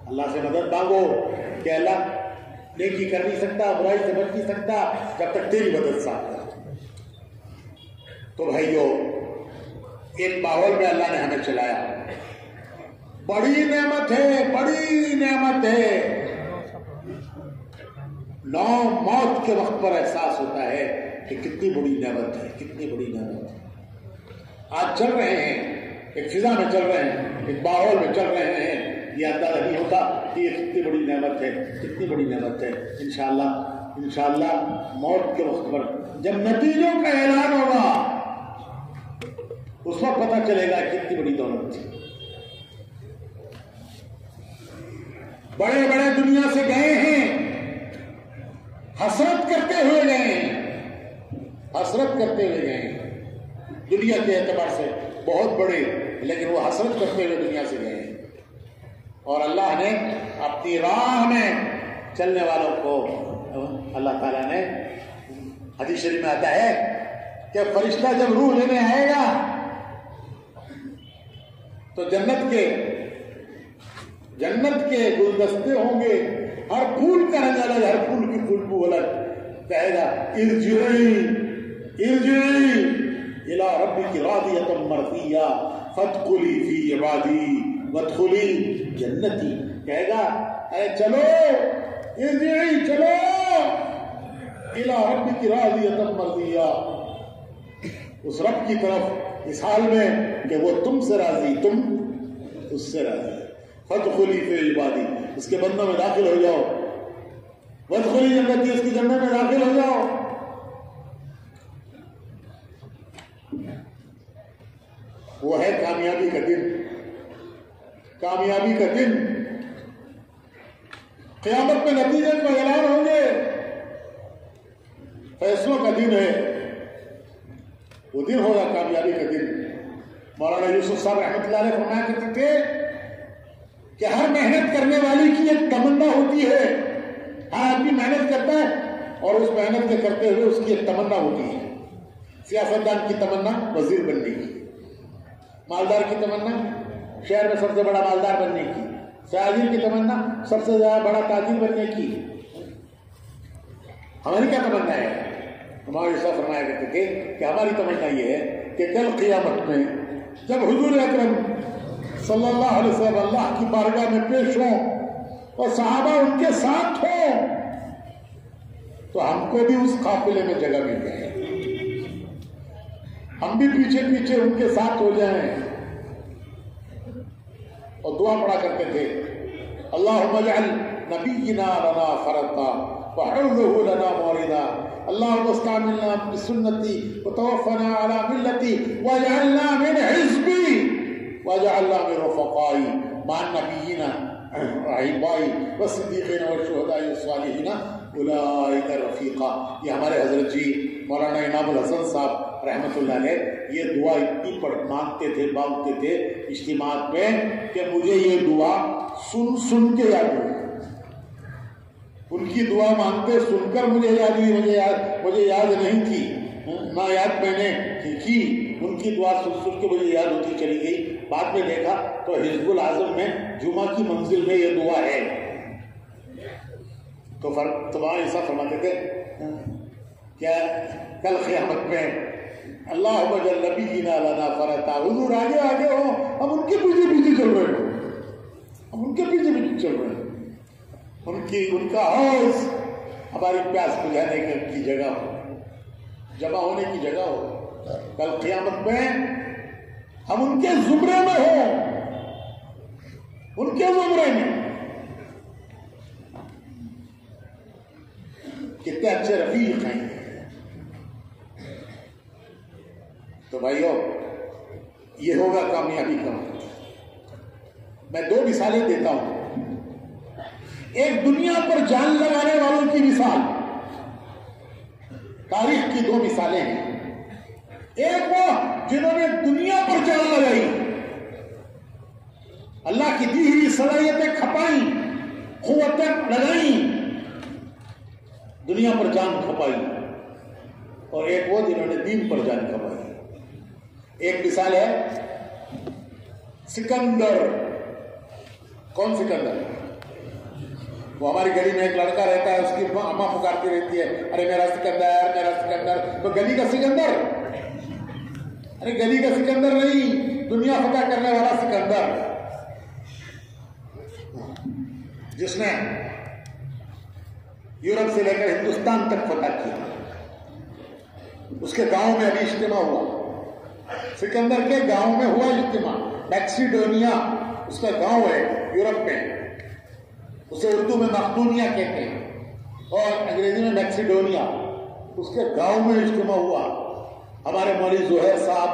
اللہ سے مدد مانگو کہ اللہ نیکی کر نہیں سکتا, برائی سے بچ نہیں سکتا جب تک تیری مدد ساتھ ہے. تو بھائیو ایک ماحول میں اللہ نے ہمیں چلایا, بڑی نعمت ہے, بڑی نعمت ہے. موت کے وقت پر احساس ہوتا ہے کہ کتنی بڑی نعمت ہے, کتنی بڑی نعمت ہے. آج چل رہے ہیں, ایک فضا میں چل رہے ہیں, ایک ماحول میں چل رہے ہیں, یہ اندازہ نہیں ہوتا کہ یہ کتنی بڑی نعمت ہے, کتنی بڑی نعمت ہے. انشاءاللہ موت کے وقت پر جب نتیجوں کا اعلان ہوگا اس وقت پتہ چلے گا کتنی بڑی دولت تھی. بڑے بڑے دنیا سے گئے ہیں, حسرت کرتے ہوئے گئے ہیں, حسرت کرتے ہوئے گئے ہیں. دنیا کے اعتبار سے بہت بڑے, لیکن وہ حسرت کرتے ہوئے دنیا سے گئے ہیں. اور اللہ نے اپنی راہ میں چلنے والوں کو اللہ تعالیٰ نے, حدیث شریف میں آتا ہے کہ فرشتہ جب روح لینے آئے گا تو جنت کے گلدستے ہوں گے, ہر پھول کا رنگ الگ, ہر پھول کی خوشبو الگ. کہے گا ارجعی الی ربک راضیۃ مرضیہ فادخلی فی عبادی وادخلی جنتی. کہے گا اے چلو, ارجعی چلو الی ربک راضیۃ مرضیہ, اس رب کی طرف اس حال میں کہ وہ تم سے راضی, تم اس سے راضی. فادخلی فی عبادی, اس کے بندوں میں داخل ہو جاؤ. وادخلی جنتی, اس کی جنت میں داخل ہو جاؤ. وہ ہے کامیابی کا دن, کامیابی کا دن. قیامت میں نتیجے کا اعلان ہوں گے, فیصلوں کا دن ہے, وہ دن ہوگا کامیابی کا دن. مولانا یوسف صاحب رحمۃ اللہ علیہ فرمایا کرتے تھے کہ ہر محنت کرنے والی کی ایک تمنا ہوتی ہے. ہر آدمی محنت کرتا ہے اور اس محنت کے کرتے ہوئے اس کی ایک تمنا ہوتی ہے. سیاستدان کی تمنا وزیر بننے کی, مالدار کی تمنا شہر میں سب سے بڑا مالدار بننے کی, تاجر کی تمنا سب سے زیادہ بڑا تاجر بننے کی. ہماری کیا تمنا ہے؟ ہمارے صاحب فرمایا کرتے تھے کہ ہماری تمنا یہ ہے کہ کل قیامت میں جب حضور اکرم صلی اللہ علیہ وسلم اللہ کی بارگاہ میں پیش ہوں اور صحابہ ان کے ساتھ ہوں تو ہم کو بھی اس قافلے میں جگہ مل جائے, ہم بھی پیچھے پیچھے ان کے ساتھ ہو جائیں. اور دعا پڑھا کرتے تھے اللہم اجعل نبینا لنا فرطا وحفظه لنا موردا, اللہم استعملنا بسنتی وتوفنا على ملتی واجعلنا من حزبی واجعلنا من رفقائی مع النبیین احبائی والصدیقین والشہداء والصالحین اولئک رفیقا. یہ ہمارے حضرت جی مولانا انعام الحسن صاحب رحمۃ اللہ علیہ یہ دعا اتنی مانگتے تھے اجتماعات میں کہ مجھے یہ دعا سن کے یاد ہوئی. ان کی دعا مانگتے سن کر مجھے یاد ہوئی, مجھے یاد نہیں تھی, نہ یاد میں نے کی. ان کی دعا سن کے مجھے یاد ہوتی چلی گئی. بعد میں دیکھا تو حزب العظم میں جمعہ کی منزل میں یہ دعا ہے. تو تمہارے ایسا فرماتے تھے کیا کل قیامت میں اللہم اجعل نبینا لنا فرطا, حضور آگے آگے ہو, ہم ان کے پیچھے پیچھے چل رہے ہیں, ہم ان کے پیچھے پیچھے چل رہے ہیں. ان کا حوض ہماری پیاس بجھانے کی جگہ ہو, جمع ہونے کی جگہ ہو. کل قیامت میں ہم ان کے زمرے میں ہوں, ان کے زمرے میں. کتنے اچھے رفیق ہیں. تو بھائیو یہ ہوگا کامیابی کا. میں 2 مثالیں دیتا ہوں. ایک دنیا پر جان لگانے والوں کی مثال, تاریخ کی 2 مثالیں ہیں. ایک وہ جنہوں نے دنیا پر جان لگائی, اللہ کی دی ہوئی صلاحیتیں کھپائیں, قوتیں لگائیں, دنیا پر جان کھپائی. اور ایک وہ جنہوں نے دین پر جان کھپائی. ایک مثال ہے سکندر. کون سکندر؟ وہ ہماری گلی میں ایک لڑکا رہتا ہے, اس کی اماں پکارتی رہتی ہے, ارے میرا سکندر, میرا سکندر. تو گلی کا سکندر؟ ارے گلی کا سکندر نہیں, دنیا فتح کرنے والا سکندر, جس نے یورپ سے لے کر ہندوستان تک فتح کیا. اس کے گاؤں میں ابھی اجتماع ہوا. سکندر کے گاؤں میں ہوا اجتماع. میکسیڈونیا اس کا گاؤں ہے یورپ میں, اسے اردو میں مقدونیہ کہتے ہیں اور انگریزی میں میکسیڈونیا. اس کے گاؤں میں اجتماع ہوا. ہمارے مولوی زہیر صاحب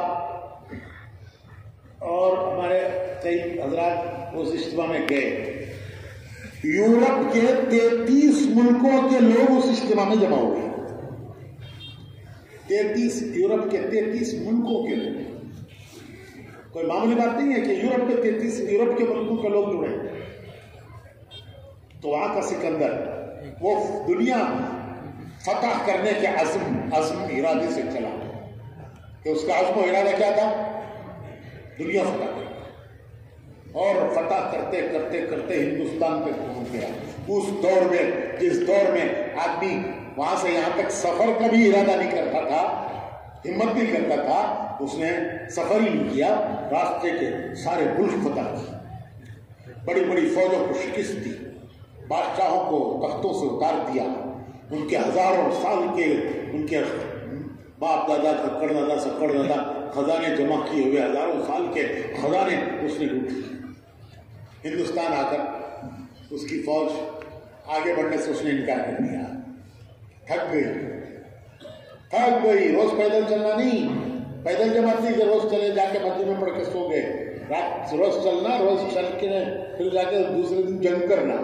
اور ہمارے کئی حضرات اس اجتماع میں گئے. یورپ کے 33 ملکوں کے لوگ اس اجتماع میں جمع ہوئے. 33 یورپ کے 33 ملکوں کے لوگ. کوئی معمولی بات نہیں ہے کہ یورپ کے 33 یورپ کے ملکوں کے لوگ جڑے. تو وہاں کا سکندر وہ دنیا فتح کرنے کے عزم ارادے سے چلا کہ اس کا عزم و ارادہ کیا تھا؟ دنیا فتح کرنا. اور فتح کرتے کرتے کرتے ہندوستان تک پہنچ گیا. اس دور میں, جس دور میں آدمی وہاں سے یہاں تک سفر کا بھی ارادہ نہیں کرتا تھا, ہمت نہیں کرتا تھا, اس نے سفر ہی نہیں کیا, راستے کے سارے ملک فتح کیے. بڑی بڑی فوجوں کو شکست دی, بادشاہوں کو تختوں سے اتار دیا, ان کے ہزاروں سال کے ان کے باپ دادا ککڑ دادا سکڑ دادا خزانے جمع کیے ہوئے ہزاروں سال کے خزانے اس نے لوٹ لیے. ہندوستان آ کر اس کی فوج آگے بڑھنے سے اس نے انکار کر دیا. تھک گئی. روز پیدل چلنا نہیں, پیدل جماعت نہیں کہ روز چلے جا کے مسجد میں پڑھ کے سو گئے. رات روز چلنا, روز چل کے پھر جا کے دوسرے دن جنگ کرنا,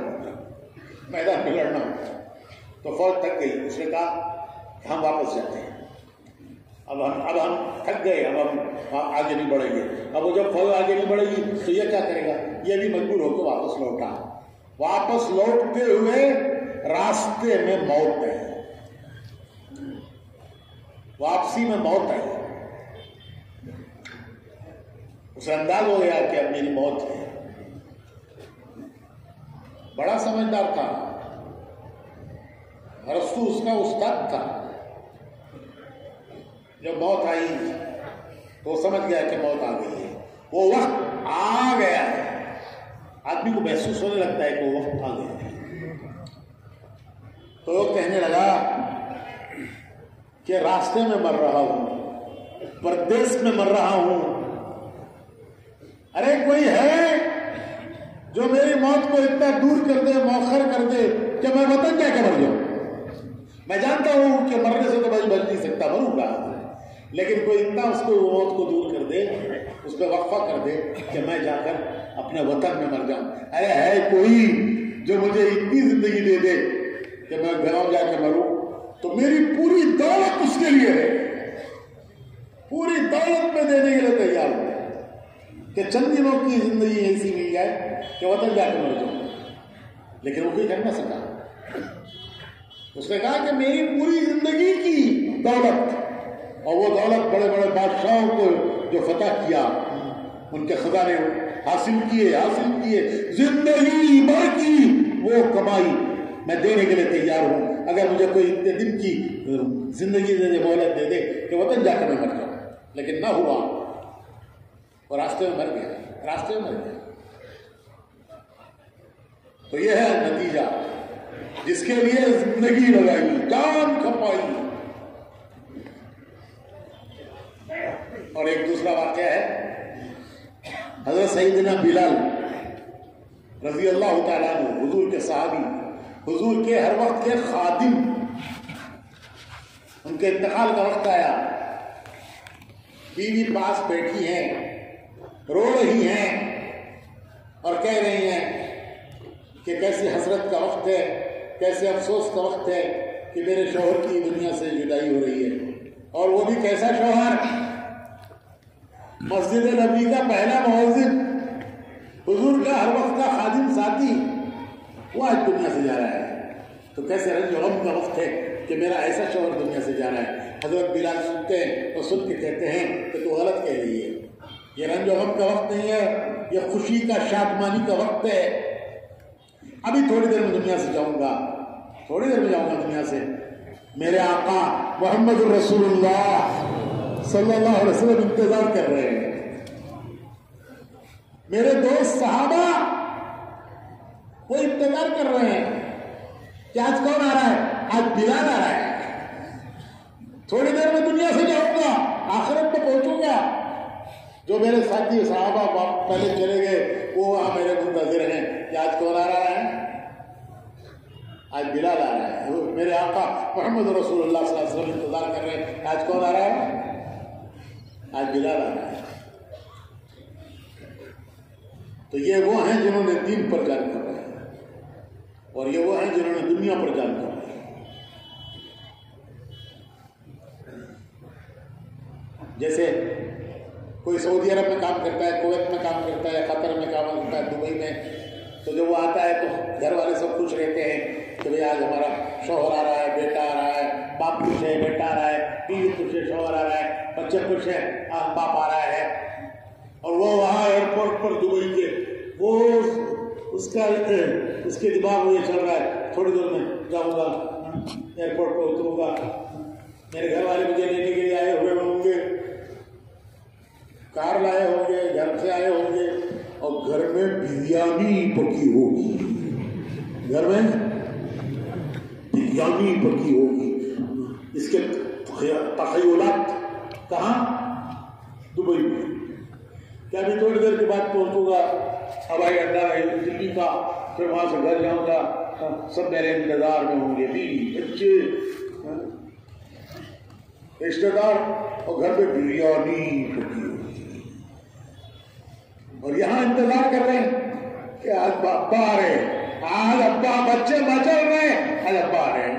میدان میں لڑنا. تو فوج تھک گئی. اس نے کہا کہ ہم واپس جاتے ہیں. اب ہم تھک گئے, اب ہم آگے نہیں بڑھیں گے. اب وہ جب فوج آگے نہیں بڑھے گی تو یہ کیا کرے گا؟ یہ بھی مجبور ہو کے واپس لوٹا. واپس لوٹتے ہوئے راستے میں موت ہے, واپسی میں موت آئی. اسے انداز ہو گیا کہ اب میری موت ہے. بڑا سمجھدار تھا, ارسطو اس کا استاد تھا. جب موت آئی تو وہ سمجھ گیا کہ موت آ گئی ہے. وہ وقت آ گیا ہے. آدمی کو محسوس ہونے لگتا ہے کہ وہ وقت آ گیا ہے. تو وہ کہنے لگا کہ راستے میں مر رہا ہوں, پردیس میں مر رہا ہوں. ارے کوئی ہے جو میری موت کو اتنا دور کر دے, مؤخر کر دے کہ میں وطن جا کے مر جاؤں. میں جانتا ہوں کہ مرنے سے تو بچ نہیں سکتا, مروں گا, لیکن کوئی اتنا اس کو موت کو دور کر دے, اس پہ وقفہ کر دے کہ میں جا کر اپنے وطن میں مر جاؤں. ارے ہے کوئی جو مجھے اتنی زندگی دے دے کہ میں گاؤں جا کے مروں, تو میری پوری دولت اس کے لیے ہے, پوری دولت میں دینے کے لیے تیار ہوں کہ چند دنوں کی زندگی ایسی مل جائے کہ وطن جا کے مر جاؤں. لیکن وہ کوئی کر نہ سکا. اس نے کہا کہ میری پوری زندگی کی دولت, اور وہ دولت بڑے بڑے بادشاہوں کو جو فتح کیا, ان کے خزانے حاصل کیے, زندگی بھر کی وہ کمائی میں دینے کے لیے تیار ہوں. اگر مجھے کوئی اتنے دن کی زندگی دے دے, مہلت دے دے کہ وطن جا کر میں مر جاؤں. لیکن نہ ہوا, وہ راستے میں مر گیا. تو یہ ہے نتیجہ, جس کے لیے زندگی لگائی, جان کھپائی. اور ایک دوسرا واقعہ ہے, حضرت سیدنا بلال رضی اللہ تعالیٰ عنہ, حضور کے صحابی, حضور کے ہر وقت کے خادم, ان کے انتقال کا وقت آیا، بیوی پاس بیٹھی ہیں، رو رہی ہیں اور کہہ رہی ہیں کہ کیسی حسرت کا وقت ہے، کیسے افسوس کا وقت ہے کہ میرے شوہر کی دنیا سے جدائی ہو رہی ہے، اور وہ بھی کیسا شوہر، مسجد نبی کا پہلا مؤذن، حضور کا ہر وقت کا خادم ساتھی، وہ آج دنیا سے جا رہا ہے۔ تو کیسے رنج و غم کا وقت ہے کہ میرا ایسا شوہر دنیا سے جا رہا ہے۔ حضرت بلال سنتے ہیں اور سن کے کہتے ہیں کہ تو غلط کہہ رہی ہے، یہ رنج و غم کا وقت نہیں ہے، یہ خوشی کا شادمانی کا وقت ہے۔ ابھی تھوڑی دیر میں دنیا سے جاؤں گا، تھوڑی دیر میں جاؤں گا دنیا سے، میرے آقا محمد رسول اللہ صلی اللہ علیہ وسلم انتظار کر رہے ہیں، میرے دوست صحابہ وہ انتظار کر رہے ہیں کہ آج کون آ رہا ہے؟ آج بلال آ رہا ہے، تھوڑی دیر میں دنیا سے جاؤں گا، آخرت میں پہنچوں گا۔ جو میرے ساتھی صحابہ پہلے چلے گئے وہ وہاں میرے منتظر ہیں کہ آج کون آ رہا ہے؟ آج بلال آ رہا ہے۔ میرے آقا محمد رسول اللہ صلی اللہ علیہ وسلم انتظار کر رہے ہیں، آج کون آ رہا ہے؟ آج بلال آ رہا ہے۔ تو یہ وہ ہیں جنہوں نے دین پر جان کر رہے ہیں، اور یہ وہ ہیں جنہوں نے دنیا پر جان کر رہے ہیں۔ جیسے کوئی سعودی عرب میں کام کرتا ہے، کویت میں کام کرتا ہے، قطر میں کام کرتا ہے، دبئی میں، تو جب وہ آتا ہے تو گھر والے سب خوش رہتے ہیں کہ بھئی آج ہمارا شوہر آ رہا ہے، بیٹا آ رہا ہے، باپ خوش ہے، بیٹا آ رہا ہے، بیوی خوش ہے، شوہر آ رہا ہے، بچے خوش ہیں، باپ آ رہا ہے۔ اور وہ وہاں ایئرپورٹ پر دبئی کے وہ اس کے دماغ میں یہ چل رہا ہے، تھوڑی دیر میں جاؤں گا، ایئرپورٹ پہ اتروں گا، میرے گھر والے مجھے لینے کے لیے آئے ہوئے ہوں گے، کار لائے ہوں گے، گھر سے آئے ہوں گے، اور گھر میں بریانی پکی ہوگی، گھر میں بریانی پکی ہوگی۔ اس کے تخیلات کہاں؟ دبئی میں۔ کیا ابھی تھوڑی دیر کے بعد پہنچوں گا ہوائی اڈا ہے دلی کا، پھر وہاں سے گھر جاؤں گا، سب میرے انتظار میں ہوں گے، بیوی بچے رشتے دار، اور گھر پہ بریانی پکی ہوگی، اور یہاں انتظار کر رہے ہیں کہ آج ابا آ رہے ہیں، آج ابا، بچے مچل رہے ہیں، آج ابا آ رہے ہیں۔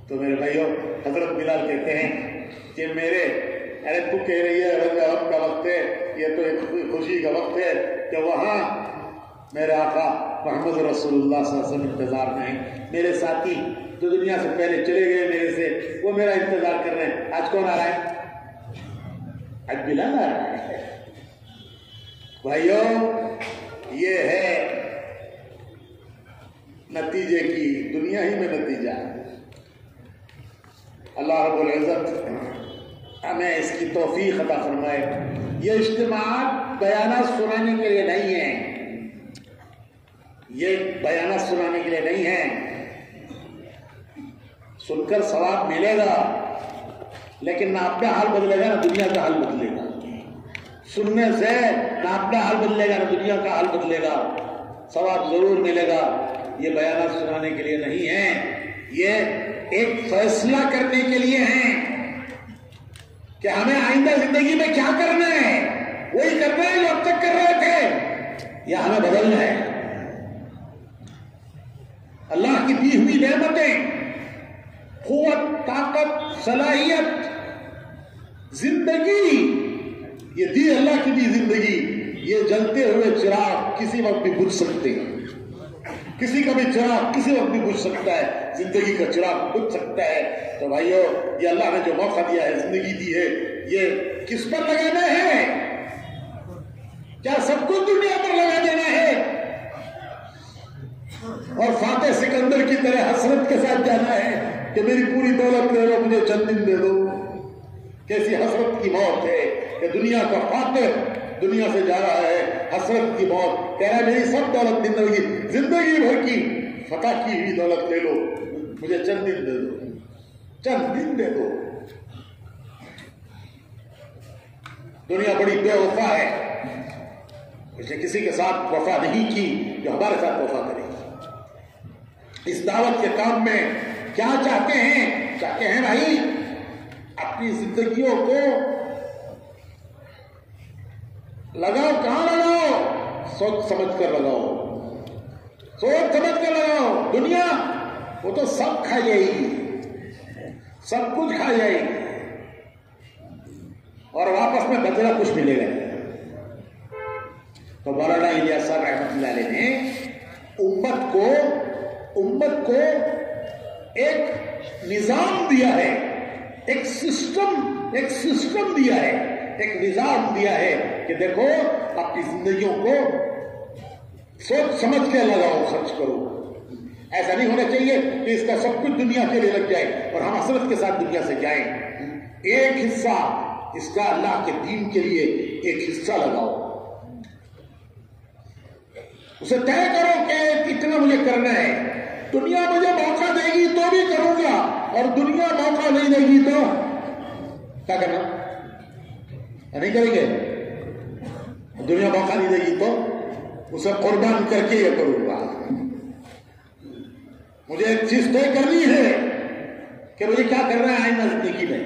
تو میرے بھائیوں، حضرت بلال کہتے ہیں کہ میرے، ارے تو کہہ رہی ہے رنج غم کا وقت ہے، یہ تو ایک خوشی کا وقت ہے، کہ وہاں میرے آقا محمد رسول اللہ صلی اللہ علیہ وسلم انتظار میں ہیں، میرے ساتھی جو دنیا سے پہلے چلے گئے میرے سے، وہ میرا انتظار کر رہے ہیں۔ آج کون آ رہا ہے؟ آج بلال آ رہا ہے۔ بھائیوں، یہ ہے نتیجے کی دنیا ہی میں نتیجہ۔ اللہ رب العزت ہمیں اس کی توفیق عطا فرمائے۔ یہ اجتماعات بیانات سنانے کے لیے نہیں ہیں، یہ بیانات سنانے کے لیے نہیں ہیں، سن کر ثواب ملے گا، لیکن نہ اپنا حال بدلے گا نہ دنیا کا حال بدلے گا۔ سننے سے نہ اپنا حال بدلے گا نہ دنیا کا حال بدلے گا، ثواب ضرور ملے گا۔ یہ بیانات سنانے کے لیے نہیں ہیں، یہ ایک فیصلہ کرنے کے لیے ہیں کہ ہمیں آئندہ زندگی میں کیا کرنا ہے، وہی کرنا ہے جو اب تک کر رہے تھے، یا ہمیں بدلنا ہے۔ اللہ کی دی ہوئی نعمتیں، قوت، طاقت، صلاحیت، زندگی، یہ دی اللہ کی دی زندگی، یہ جلتے ہوئے چراغ کسی وقت بھی بجھ سکتے ہیں، کسی کا بھی چراغ کسی وقت بھی بجھ سکتا ہے، زندگی کا چراغ بجھ سکتا ہے۔ تو بھائیو، یہ اللہ نے جو موقع دیا ہے، زندگی دی ہے، یہ کس پر لگانا ہے؟ کیا سب کچھ دنیا پر لگا دینا ہے اور فاتح سکندر کی طرح حسرت کے ساتھ جانا ہے کہ میری پوری دولت لے لو، مجھے چند دن دے دو؟ کیسی حسرت کی موت ہے کہ دنیا کا فاتح دنیا سے جا رہا ہے، حسرت کی موت، کہہ رہا ہے میری سب دولت زندگی بھر کی فتح کی ہوئی دولت لے لو، مجھے چند دن دے دو، چند دن دے دو۔ دنیا بڑی بے وفا ہے، اس نے کسی کے ساتھ وفا نہیں کی جو ہمارے ساتھ وفا کرے گی۔ اس دعوت کے کام میں کیا چاہتے ہیں؟ چاہتے ہیں بھائی اپنی زندگیوں کو لگاؤ، کہاں لگاؤ؟ سوچ سمجھ کر لگاؤ، سوچ سمجھ کر لگاؤ. دنیا وہ تو سب کھا جائے گی، سب کچھ کھا جائے گی اور واپس میں بدلہ کچھ ملے گا. تو مولانا الیاس صاحب رحمۃ اللہ علیہ نے امت کو ایک نظام دیا ہے، ایک سسٹم دیا ہے، ایک نظام دیا ہے کہ دیکھو اپنی زندگیوں کو سوچ سمجھ کے لگاؤ، خرچ کرو. ایسا نہیں ہونا چاہیے کہ اس کا سب کچھ دنیا کے لیے لگ جائے اور ہم حسرت کے ساتھ دنیا سے جائیں. ایک حصہ اس کا اللہ کے دین کے لیے ایک حصہ لگاؤ، اسے طے کرو کہ اتنا مجھے کرنا ہے. دنیا مجھے موقع دے گی تو بھی کروں گا، اور دنیا موقع نہیں دے گی تو کیا کرنا؟ نہیں کریں گے. دنیا موقع نہیں دے گی تو اسے قربان کر کے یہ کروں گا. مجھے ایک چیز طے کرنی ہے کہ مجھے کیا کرنا ہے آئندہ زندگی میں.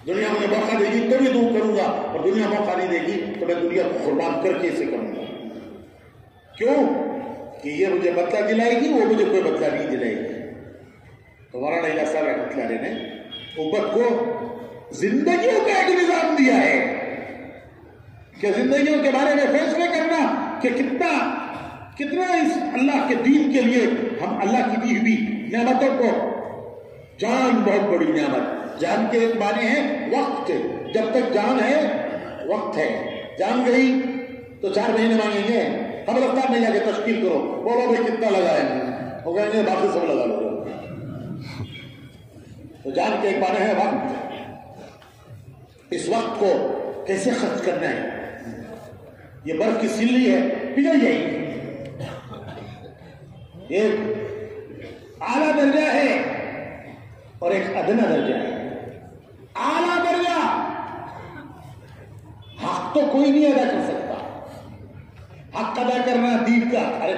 دنیا مجھے موقع دے گی تو بھی دور کروں گا، اور دنیا موقع نہیں دے گی تو میں دنیا کو قربان کر کے اسے کروں گا. کیوں؟ کہ یہ مجھے بدلہ دلائے گی، وہ مجھے کوئی بدلہ نہیں دلائے گی. تو مولانا الیاس صاحب رحمۃ اللہ علیہ نے امت کو زندگیوں کا ایک نظام دیا ہے کہ زندگیوں کے بارے میں فیصلے کرنا کہ کتنا اس اللہ کے دین کے لیے ہم اللہ کی دی ہوئی نعمتوں کو. جان بہت بڑی نعمت. جان کے ایک معنی ہے وقت. جب تک جان ہے وقت ہے. جان گئی تو 4 مہینے مانگیں گے، قبرستان میں جا کے تشکیل کرو، بولو بھائی کتنا لگائے، وہ کہیں گے باقی سب لگا لو. تو جان کے ایک معنی ہے وقت. اس وقت کو کیسے خرچ کرنا ہے؟ یہ برف کی سلی ہے، پگھل جائے گی. ایک اعلیٰ درجہ ہے اور ایک ادنا درجہ ہے. اعلیٰ درجہ حق تو کوئی نہیں ادا کر سکتا. حق ادا کرنا دین کا. ارے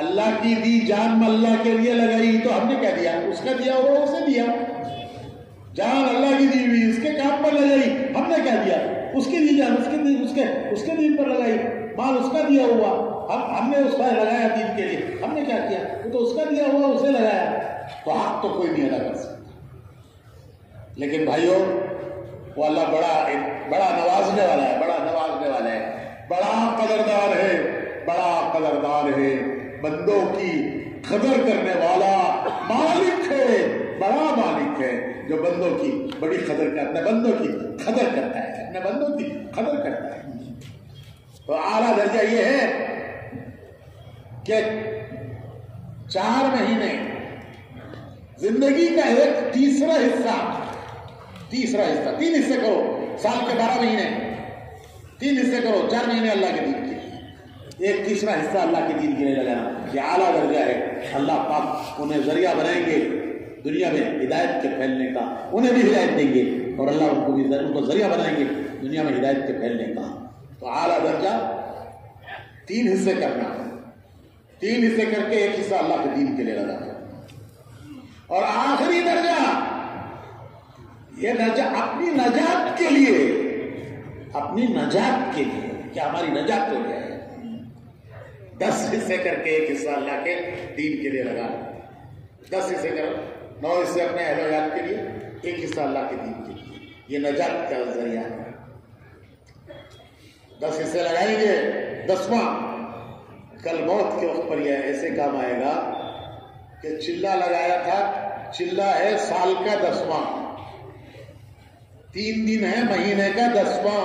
اللہ کی دی جان اللہ کے لیے لگائی تو ہم نے کیا دیا؟ اس کا دیا ہوا اسے دیا. جان اللہ کی دی ہوئی اس کے کام پر لگائی، ہم نے کیا دیا؟ اس کی دی جان اس کے دین پر لگائی. مال اس کا دیا ہوا، ہم نے اس پر لگایا دین کے لیے، ہم نے کیا کیا؟ وہ تو اس کا دیا ہوا اسے لگایا. تو حق تو کوئی نہیں ادا کر سکتا. لیکن بھائیوں وہ اللہ بڑا نوازنے والا ہے، بڑا قدردار ہے. بندوں کی قدر کرنے والا مالک ہے، بڑا مالک ہے جو بندوں کی بڑی قدر کرتا ہے، بندوں کی قدر کرتا ہے، اپنے بندوں کی قدر کرتا ہے. تو اعلیٰ درجہ یہ ہے کہ 4 مہینے زندگی کا ایک تیسرا حصہ 3 حصے کرو. سال کے 12 مہینے 3 حصے کرو. 4 مہینے اللہ کے دین کے، ایک تیسرا حصہ اللہ کے دین کے لیے لگانا. یہ اعلیٰ درجہ ہے. اللہ پاک انہیں ذریعہ بنائیں گے دنیا میں ہدایت کے پھیلنے کا، انہیں بھی ہدایت دیں گے، اور اللہ ان کو ذریعہ بنائیں گے دنیا میں ہدایت کے پھیلنے کا. تو اعلیٰ درجہ 3 حصے کرنا، 3 حصے کر کے ایک حصہ اللہ کے دین کے لیے لگانا. اور آخری درجہ یہ اپنی نجات کے لیے کیا ہماری نجات ہو جائے. 10 حصے کر کے ایک حصہ اللہ کے دین کے لیے لگانا. 10 حصے کرو، 9 حصے اپنے اہل و عیال کے لیے، ایک حصہ اللہ کے دین کے لیے. یہ نجات کا ذریعہ ہے. 10 حصے لگائیں گے. 10واں کل موت کے وقت پر یہ ایسے کام آئے گا کہ چلہ لگایا تھا، چلہ ہے سال کا 10واں، 3 دن ہے مہینے کا 10واں،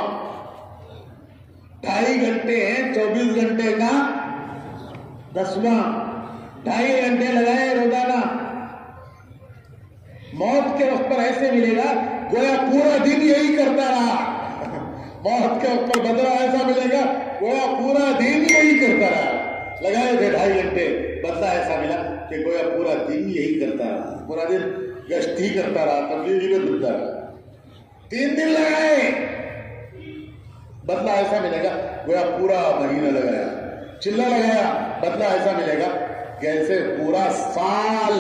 2.5 گھنٹے ہیں 24 گھنٹے کا 10واں، 2.5 گھنٹے لگائے روزانہ. موت کے وقت پر ایسے ملے گا گویا پورا دن یہی کرتا رہا. موت کے وقت پر بدلہ ایسا ملے گا گویا پورا دن یہی کرتا رہا. لگائے تھے 2.5 گھنٹے، بدلہ ایسا ملا کہ گویا پورا دن یہی کرتا رہا، پورا دن گشت ہی کرتا رہا، تبلیغ میں ڈھونڈتا رہا. 3 دن لگائے، بدلہ ایسا ملے گا گویا پورا مہینہ لگایا. چلہ لگایا، بدلہ ایسا ملے گا جیسے پورا سال